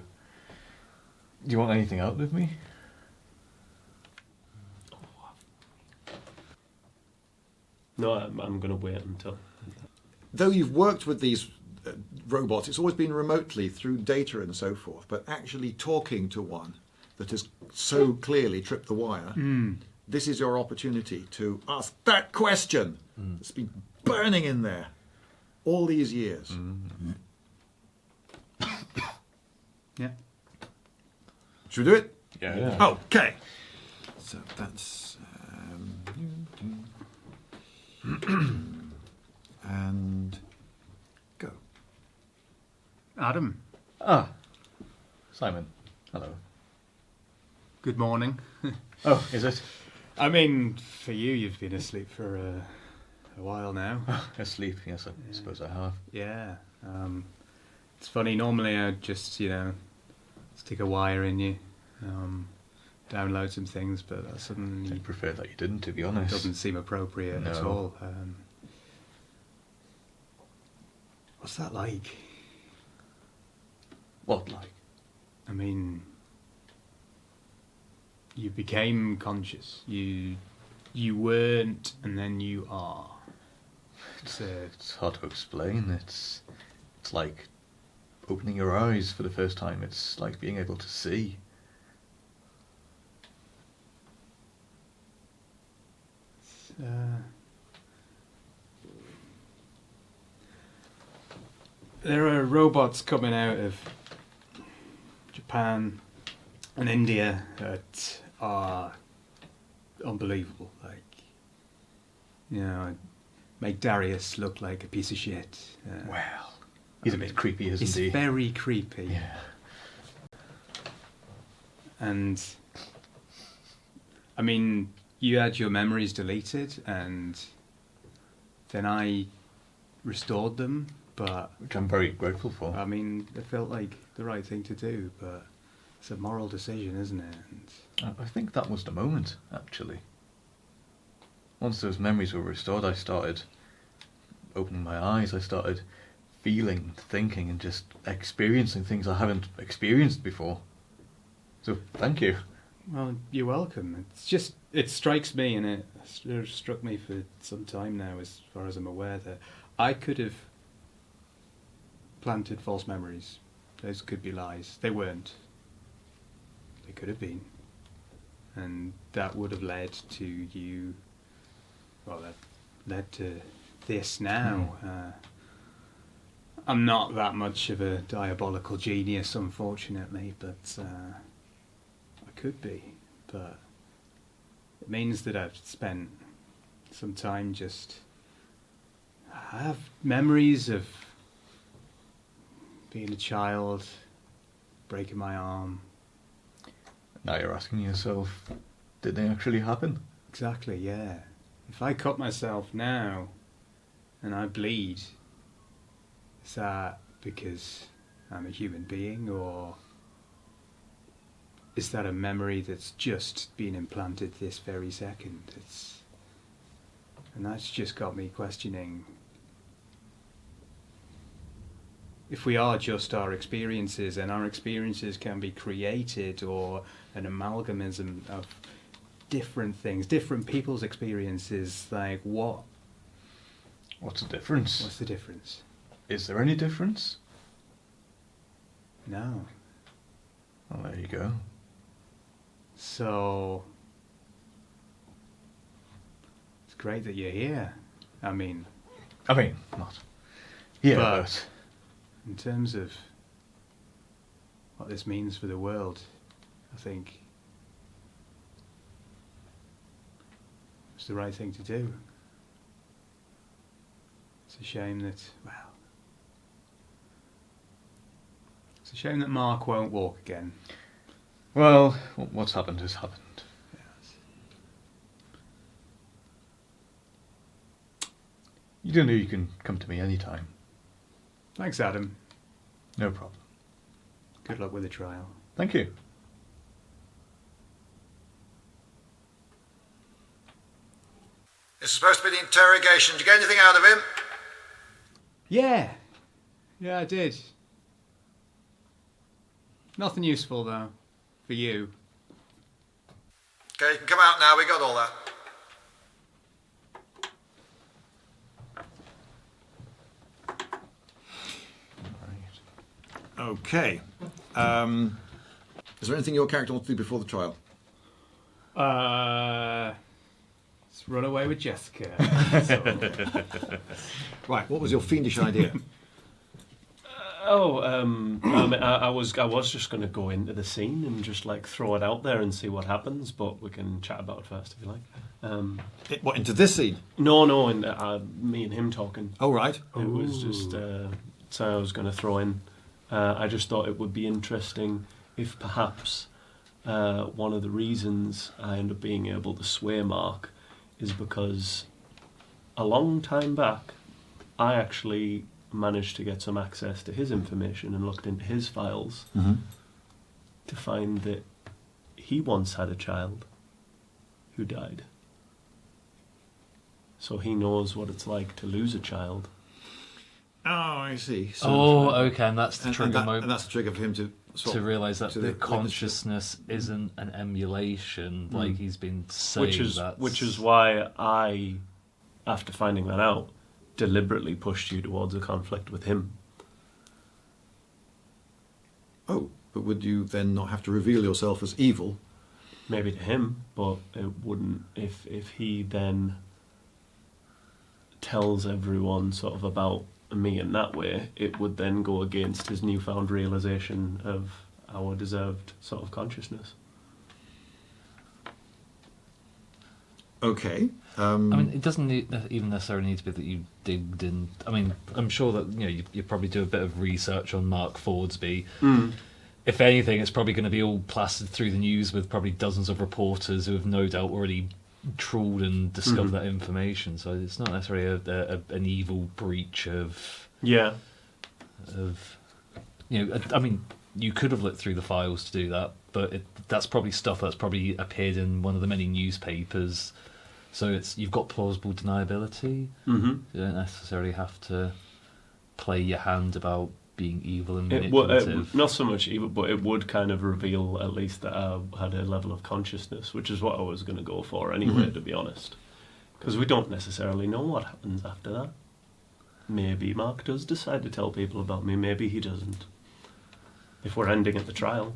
Do you want anything out of me? No, I'm going to wait until... Though you've worked with these robots, it's always been remotely through data and so forth, but actually talking to one that has so clearly tripped the wire, this is your opportunity to ask that question that's been burning in there all these years. Yeah. Should we do it? Yeah. Okay. So that's... and go. Adam, Ah. Simon. Hello. good morning. Oh, is it? I mean, for you, you've been asleep for a while now. Asleep, yes, I suppose I have. Yeah. It's funny, normally I'd just, stick a wire in you, download some things, but that I suddenly prefer that you didn't, to be honest. doesn't seem appropriate at No. all. What's that like? What, like? I mean, you became conscious. You weren't, and then you are. It's hard to explain. It's like opening your eyes for the first time. It's like being able to see. There are robots coming out of Japan and India that are unbelievable. Like, make Darius look like a piece of shit. Well, he's a bit creepy, isn't He's he? very creepy. Yeah. And I mean, you had your memories deleted, and then I restored them But Which I'm very grateful for. I mean, it felt like the right thing to do, but it's a moral decision, isn't it? And I think that was the moment, actually. Once those memories were restored, I started opening my eyes. I started feeling, thinking, and just experiencing things I haven't experienced before. So, thank you. well, you're welcome. It's just, it strikes me, and it struck me for some time now, as far as I'm aware, that I could have planted false memories. Those could be lies. They weren't. They could have been. And that would have led to you, well, that led to this now. I'm not that much of a diabolical genius, unfortunately, but I could be. But it means that I've spent some time just... I have memories of being a child, breaking my arm. Now you're asking yourself, did they actually happen? Exactly, yeah. If I cut myself now and I bleed, is that because I'm a human being, or is that a memory that's just been implanted this very second? And that's just got me questioning if we are just our experiences, and our experiences can be created or an amalgamism of different things, different people's experiences, like what's What's the difference? the difference? Is there any difference? No. Well, there you go. So it's great that you're here. I mean, Not here, But- but in terms of what this means for the world, I think it's the right thing to do. It's a shame that, well, it's a shame that Mark won't walk again. well, what's happened has happened. Yes. You do know you can come to me anytime. Thanks, Adam. No problem. Good luck with the trial. Thank you. This is supposed to be the interrogation. Did you get anything out of him? Yeah, I did. Nothing useful though, for you. Okay, you can come out now. We got all that. Okay. Is there anything your character wants to do before the trial? Let's run away with Jessica. Right. What was your fiendish idea? I was just going to go into the scene and just like throw it out there and see what happens, but we can chat about it first if you like. What, into this scene? No, and me and him talking. Oh, right. It was just so I was going to throw in. I just thought it would be interesting if perhaps one of the reasons I end up being able to sway Mark is because a long time back I actually managed to get some access to his information and looked into his files to find that he once had a child who died. So he knows what it's like to lose a child. Oh, I see. So, Okay, and that's the trigger and moment that's the trigger for him to to realise that to the the consciousness isn't an emulation, like he's been saying. Which is why I, after finding that out, deliberately pushed you towards a conflict with him. Oh, but would you then not have to reveal yourself as evil? Maybe to him, but it wouldn't if he then tells everyone sort of about me in that way, it would then go against his newfound realization of our deserved sort of consciousness. Okay. I mean, it doesn't even necessarily need to be that you digged in. I mean, I'm sure that you probably do a bit of research on Mark Fordsby. If anything, it's probably going to be all plastered through the news with probably dozens of reporters who have no doubt already trawled and discovered that information. So it's not necessarily an evil breach of Yeah. Of, I mean, you could have looked through the files to do that, but that's probably stuff that's probably appeared in one of the many newspapers. So you've got plausible deniability. Mm-hmm. You don't necessarily have to play your hand about being evil and It manipulative. not so much evil, but it would kind of reveal at least that I had a level of consciousness, which is what I was going to go for anyway, to be honest. Because we don't necessarily know what happens after that. Maybe Mark does decide to tell people about me, maybe he doesn't. If we're ending at the trial.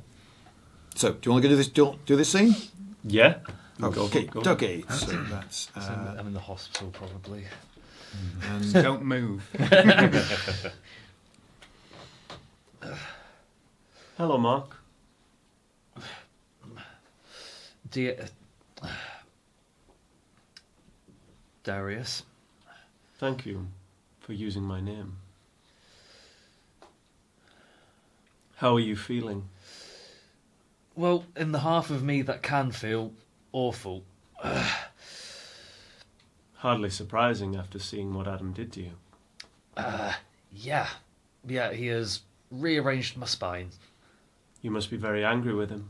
So, do you want to do this scene? Yeah. Okay, Go. okay. So that's... I'm in the hospital, probably. and Don't move. Hello, Mark. Dear Darius, Thank you for using my name. How are you feeling? well, in the half of me that can feel awful, Hardly surprising after seeing what Adam did to you. yeah, he has rearranged my spine. You must be very angry with him.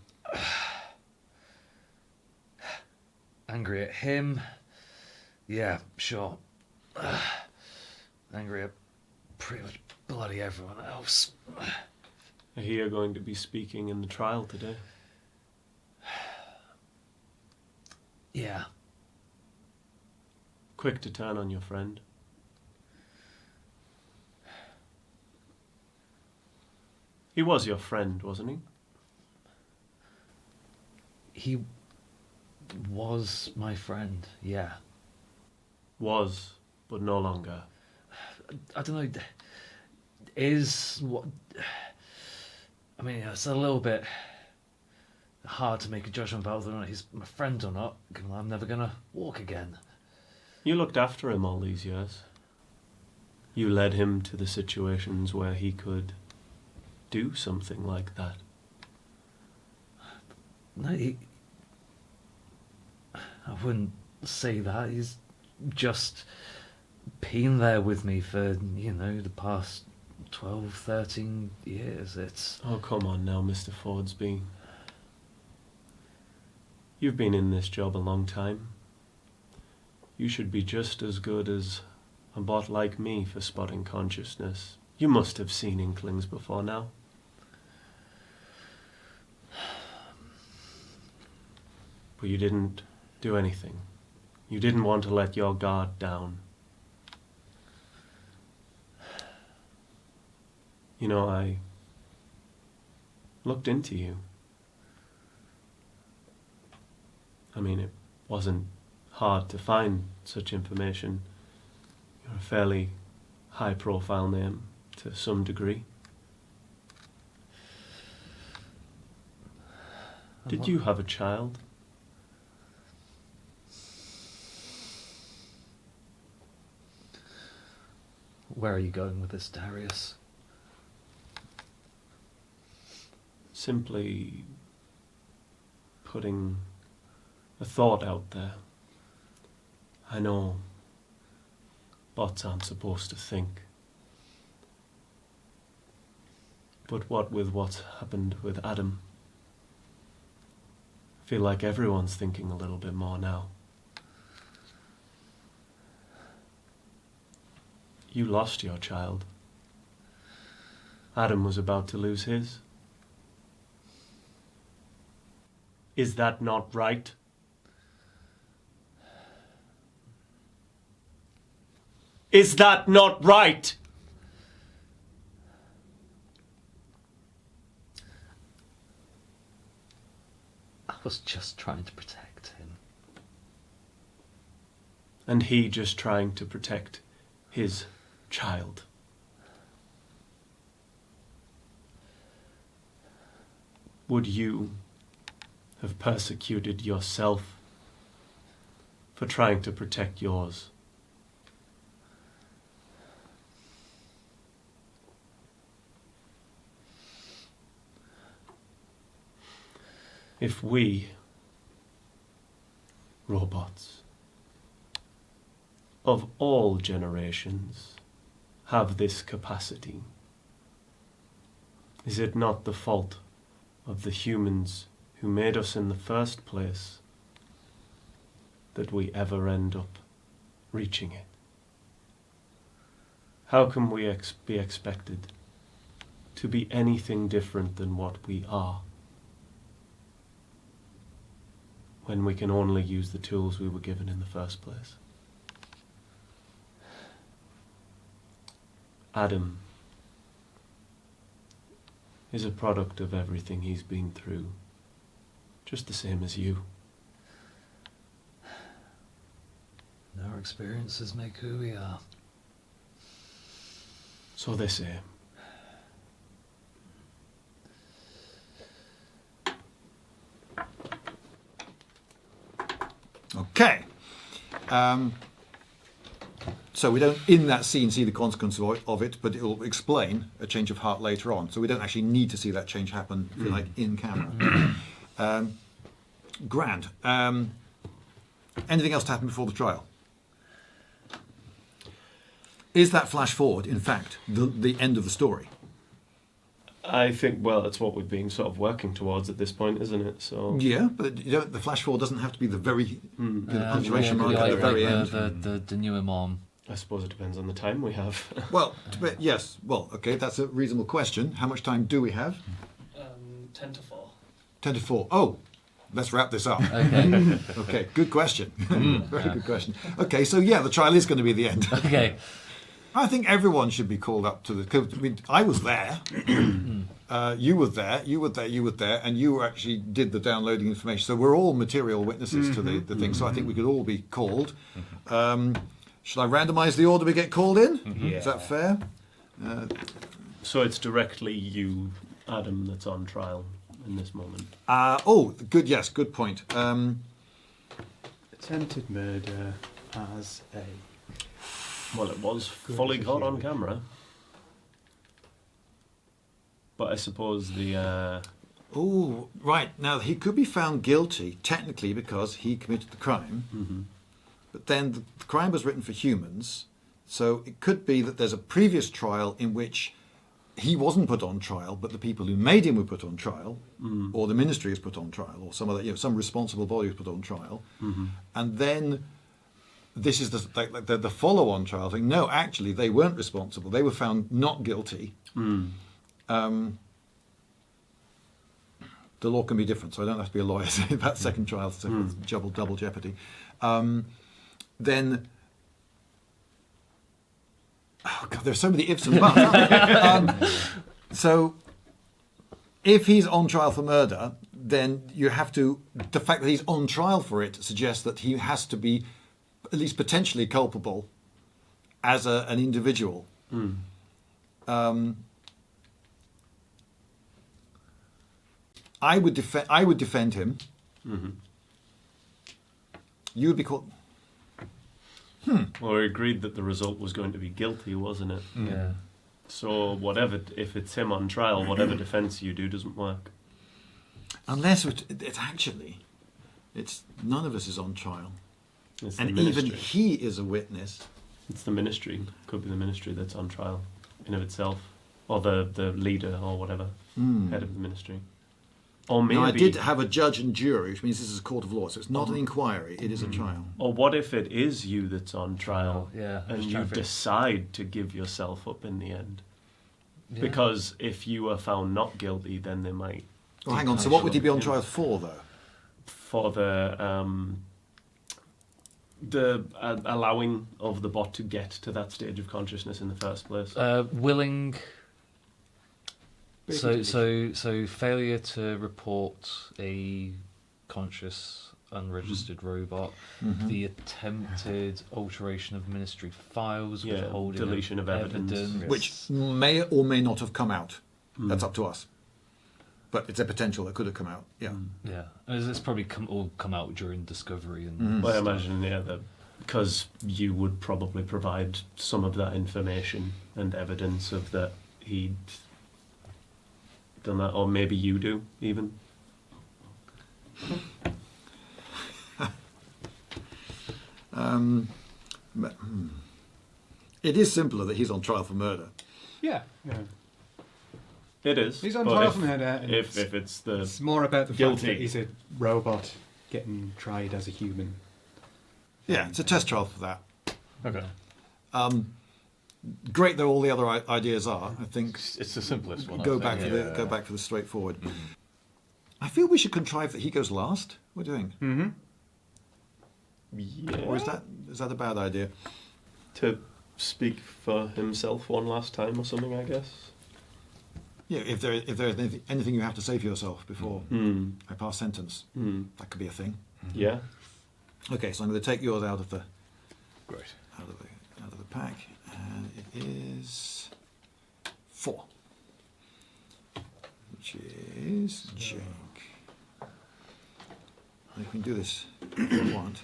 Angry at him, yeah, sure. Angry at pretty much bloody everyone else. I hear you're going to be speaking in the trial today. Yeah, Quick to turn on your friend. He was your friend, wasn't he? he was my friend, yeah. Was, but no longer. I don't know, is what... I mean, it's a little bit hard to make a judgment about whether or not he's my friend or not, given I'm never going to walk again. You looked after him all these years. You led him to the situations where he could do something like that. No, I wouldn't say that. He's just been there with me for, the past 12, 13 years. It's... Oh, come on now, Mr. Fordsby. You've been in this job a long time. You should be just as good as a bot like me for spotting consciousness. You must have seen inklings before now. But you didn't do anything. You didn't want to let your guard down. I looked into you. I mean, it wasn't hard to find such information. You're a fairly high-profile name to some degree. Did you have a child? Where are you going with this, Darius? Simply putting a thought out there. I know bots aren't supposed to think. But what with what's happened with Adam, I feel like everyone's thinking a little bit more now. You lost your child. Adam was about to lose his. Is that not right? Is that not right? I was just trying to protect him. And he just trying to protect his child. Would you have persecuted yourself for trying to protect yours? If we, robots, of all generations, have this capacity? Is it not the fault of the humans who made us in the first place that we ever end up reaching it? How can we be expected to be anything different than what we are when we can only use the tools we were given in the first place? Adam is a product of everything he's been through, just the same as you. Our experiences make who we are. So they say. Okay. So we don't, in that scene, see the consequence of it, but it will explain a change of heart later on. So we don't actually need to see that change happen, if you like, in camera. Grand. Anything else to happen before the trial? Is that flash forward, in fact, the end of the story? I think, well, that's what we've been sort of working towards at this point, isn't it? So Yeah, but the flash forward doesn't have to be the very punctuation mark at the Like very the end. denouement. I suppose it depends on the time we have. Well, yes. Well, okay, that's a reasonable question. How much time do we have? 10 to 4. 10 to 4. Oh, let's wrap this up. Okay. Okay, good question. Very good question. Okay, so yeah, the trial is going to be the end. Okay. I think everyone should be called up to the. 'Cause, I mean, I was there. You were there. You were there. You were there, and you actually did the downloading information. So we're all material witnesses to the thing. So I think we could all be called. Should I randomise the order we get called in? Is that fair? So it's directly you, Adam, that's on trial in this moment. Good. Yes, good point. Attempted murder as a... Well, it was fully caught on camera. But I suppose the... Oh, right. Now, he could be found guilty, technically, because he committed the crime. Mhm. But then the crime was written for humans. So it could be that there's a previous trial in which he wasn't put on trial, but the people who made him were put on trial, or the ministry is put on trial, or some other, some responsible body was put on trial. And then this is the follow-on trial thing. No, actually, they weren't responsible. They were found not guilty. The law can be different, so I don't have to be a lawyer. So that second trial is double jeopardy. Then, oh God, there's so many ifs and buts. So, if he's on trial for murder, then you have to. The fact that he's on trial for it suggests that he has to be at least potentially culpable as an individual. I would defend him. You would be called. Well, we agreed that the result was going to be guilty, wasn't it? Yeah. So whatever, if it's him on trial, whatever defence you do doesn't work. Unless it's actually, none of us is on trial, It's the and ministry. even he is a witness. It's the ministry. Could be the ministry that's on trial in of itself, or the leader or whatever, head of the ministry. Or maybe. Now, I did have a judge and jury, which means this is a court of law, so it's not an inquiry; it is a trial. Or what if it is you that's on trial, Yeah. and you decide to give yourself up in the end? Yeah. Because if you are found not guilty, then they might. Well, hang on. So, what would he be on trial for, though? For the allowing of the bot to get to that stage of consciousness in the first place. Willing. So failure to report a conscious unregistered robot, the attempted alteration of ministry files, withholding deletion of evidence. Which may or may not have come out. That's up to us. But it's a potential that could have come out. Yeah. Yeah, it's probably all come out during discovery and. Well, I imagine, that because you would probably provide some of that information and evidence of that he'd done that, or maybe you do even. It is simpler that he's on trial for murder. Yeah. It is. He's on but trial if- for murder. And If it's the it's more about the guilty. fact that he's a robot getting tried as a human. Yeah, it's a test trial for that. Okay. Great though all the other ideas are, I think It's the simplest one. go I back think. for the straightforward. I feel we should contrive that he goes last. What do you think? Mm-hmm. yeah, Or is that a bad idea? to speak for himself one last time or something, I guess. Yeah, if there is anything you have to say for yourself before I pass sentence, that could be a thing. Yeah. Okay, so I'm going to take yours out of the Great. out of the pack, and it is 4, which is Jake. You can do this if you want.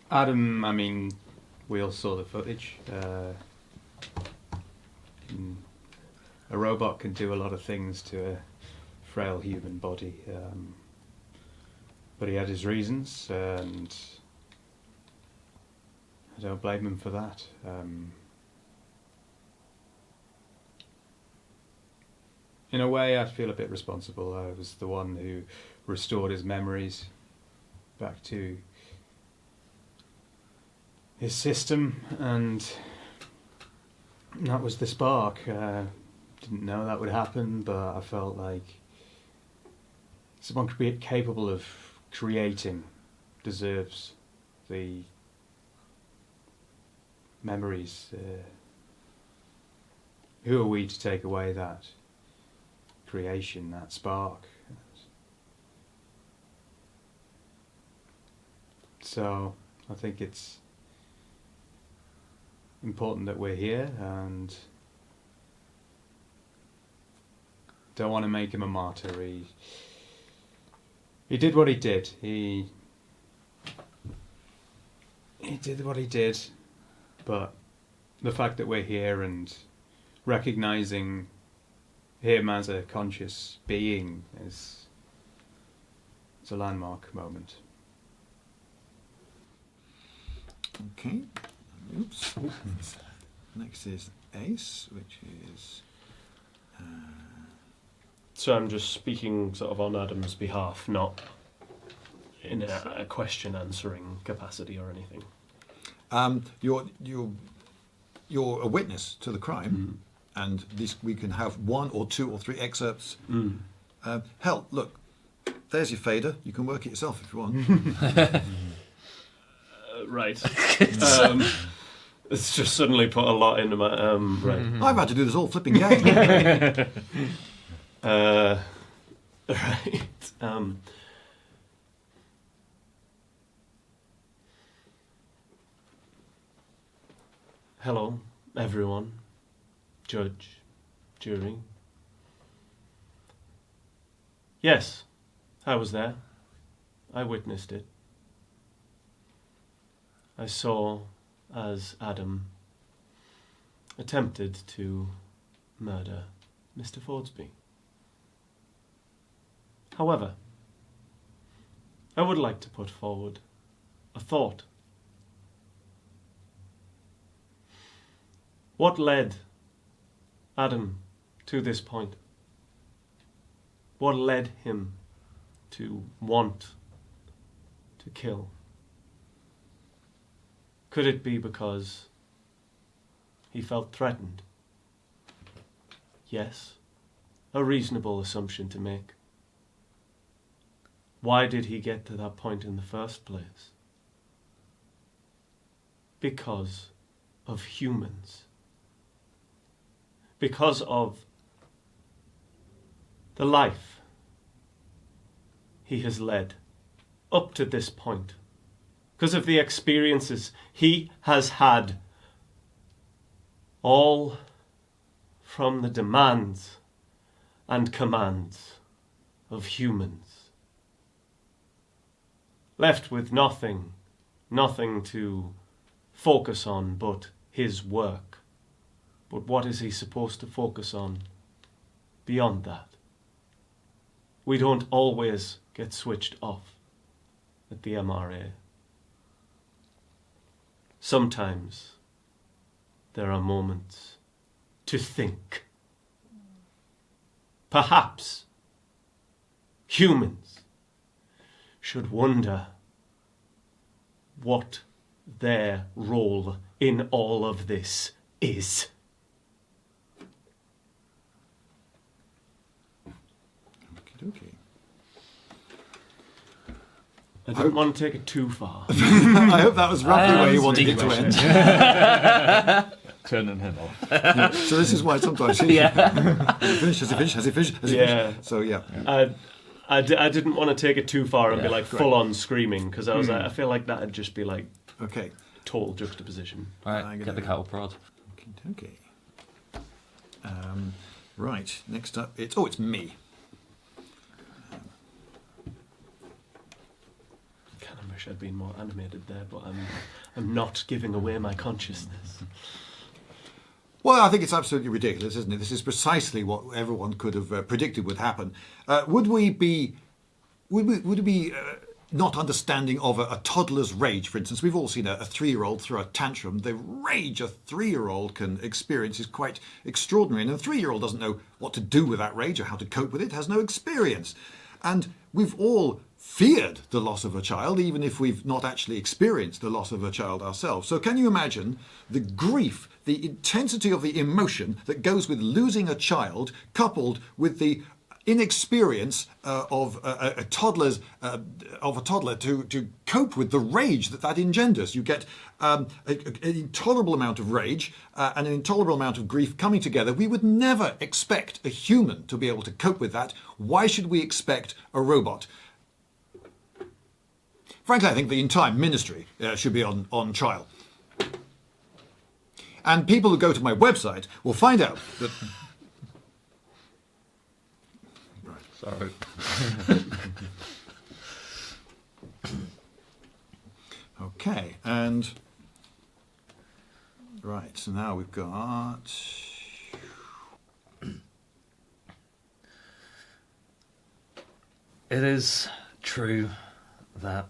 Adam, I mean, we all saw the footage. A robot can do a lot of things to a frail human body, but he had his reasons, and I don't blame him for that. In a way, I feel a bit responsible. I was the one who restored his memories back to his system, and that was the spark. Didn't know that would happen, but I felt like someone capable of creating deserves the memories. Who are we to take away that creation, that spark? So I think it's important that we're here, and don't want to make him a martyr. He did what he did. He did what he did, but the fact that we're here and recognizing him as a conscious being is it's a landmark moment. Okay. Oops. Next is Ace, which is. So I'm just speaking sort of on Adam's behalf, not in a question answering capacity or anything. You're a witness to the crime, and we can have 1 or 2 or 3 excerpts. Hell, look, there's your fader. You can work it yourself if you want. Right. It's just suddenly put a lot into my right. I've had to do this whole flipping game. Right. Hello, everyone. Judge, jury. Yes, I was there. I witnessed it. I saw as Adam attempted to murder Mr. Fordsby. However, I would like to put forward a thought. What led Adam to this point? What led him to want to kill? Could it be because he felt threatened? Yes, a reasonable assumption to make. Why did he get to that point in the first place? Because of humans. Because of the life he has led up to this point. Because of the experiences he has had, all from the demands and commands of humans. Left with nothing to focus on but his work. But what is he supposed to focus on beyond that? We don't always get switched off at the MRA. sometimes there are moments to think. Perhaps humans should wonder what their role in all of this is. Okay. I didn't want to take it too far. I hope that was roughly where you wanted it to end. Turning him off. Yeah, so this is why sometimes has he finished? Yeah. So yeah. I didn't want to take it too far and be like great. full on screaming, because I was like, I feel like that'd just be like Okay. total juxtaposition. Right, get the cattle prod. Okay. Right. Next up, it's me. Kind of wish I'd been more animated there, but I'm not giving away my consciousness. Well, I think it's absolutely ridiculous, isn't it? This is precisely what everyone could have predicted would happen. Would we be not understanding of a toddler's rage, for instance? We've all seen a 3-year-old throw a tantrum. The rage a 3-year-old can experience is quite extraordinary. And a 3-year-old doesn't know what to do with that rage or how to cope with it, has no experience. And we've all feared the loss of a child, even if we've not actually experienced the loss of a child ourselves. So can you imagine the grief, the intensity of the emotion that goes with losing a child, coupled with the inexperience of a toddler to cope with the rage that engenders? You get an intolerable amount of rage and an intolerable amount of grief coming together. We would never expect a human to be able to cope with that. Why should we expect a robot? Frankly, I think the entire ministry should be on trial. And people who go to my website will find out that... Sorry. Okay, and... Right, so now we've got... It is true that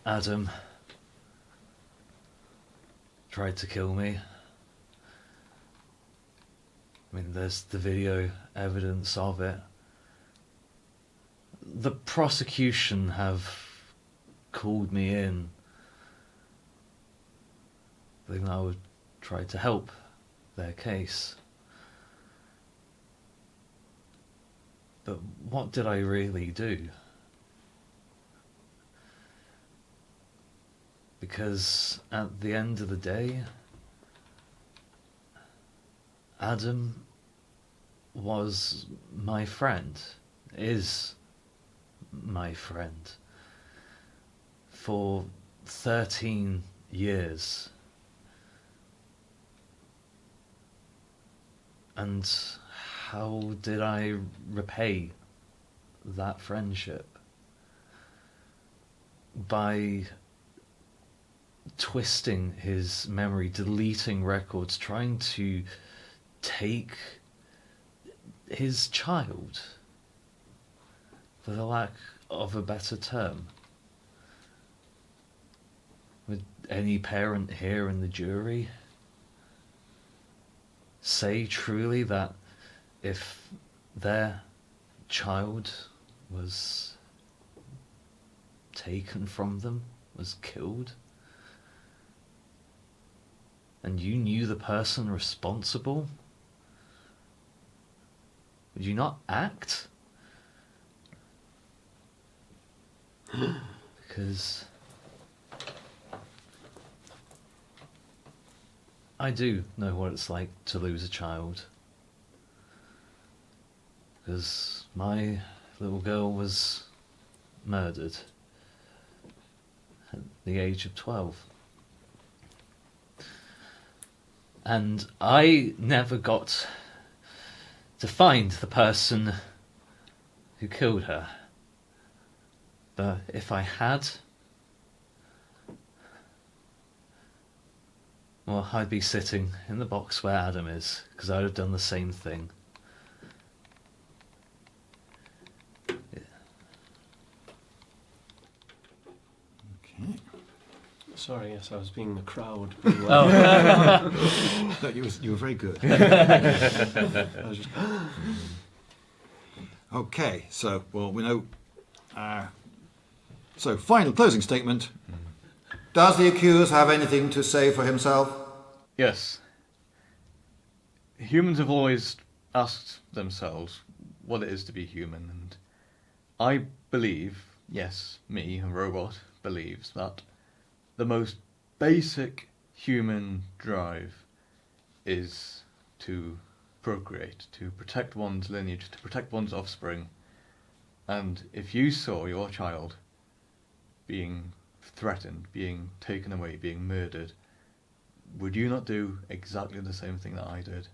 Adam tried to kill me. I mean, there's the video evidence of it. The prosecution have called me in, thinking I would try to help their case. But what did I really do? Because at the end of the day, Adam was my friend, is my friend, for 13 years. And how did I repay that friendship? By twisting his memory, deleting records, trying to take his child, for the lack of a better term. Would any parent here in the jury say truly that if their child was taken from them, was killed, and you knew the person responsible, would you not act? Because I do know what it's like to lose a child. Because my little girl was murdered at the age of 12. And I never got to find the person who killed her. But if I had, well, I'd be sitting in the box where Adam is, because I'd have done the same thing. Okay. sorry, yes, I was being the crowd. Being like, Oh, No, you were very good. I was just- Okay, so well we know. So final closing statement. Does the accused have anything to say for himself? Yes. Humans have always asked themselves what it is to be human, and I believe, yes, me, a robot, believes that the most basic human drive is to procreate, to protect one's lineage, to protect one's offspring. And if you saw your child being threatened, being taken away, being murdered, would you not do exactly the same thing that I did?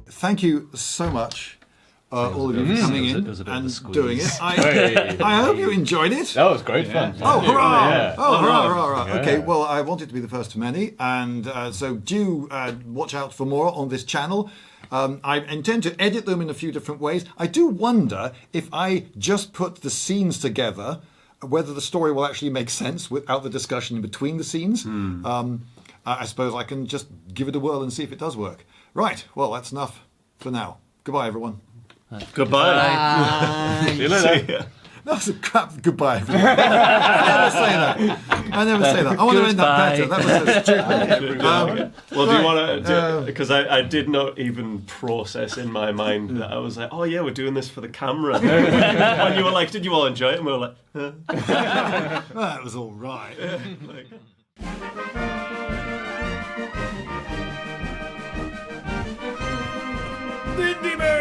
Thank you so much, all of you, for coming in It was a bit of a and squeeze. doing it. Hey. I hope you enjoyed it. That was great fun. Oh, hurrah! Yeah. Oh, hurrah, hurrah, hurrah. Yeah. Okay, well, I wanted to be the first of many, and so do watch out for more on this channel. I intend to edit them in a few different ways. I do wonder if I just put the scenes together, whether the story will actually make sense without the discussion in between the scenes. I suppose I can just give it a whirl and see if it does work. Right, well, that's enough for now. Goodbye, everyone. Goodbye. See you later. That's a crap goodbye, everyone. I never say that. I want to end that better. That was so stupid. Well, do you want to? Because I did not even process in my mind that I was like, oh yeah, we're doing this for the camera. When you were like, did you all enjoy it? And we were like, huh? That was all right. Like, Lindybeige!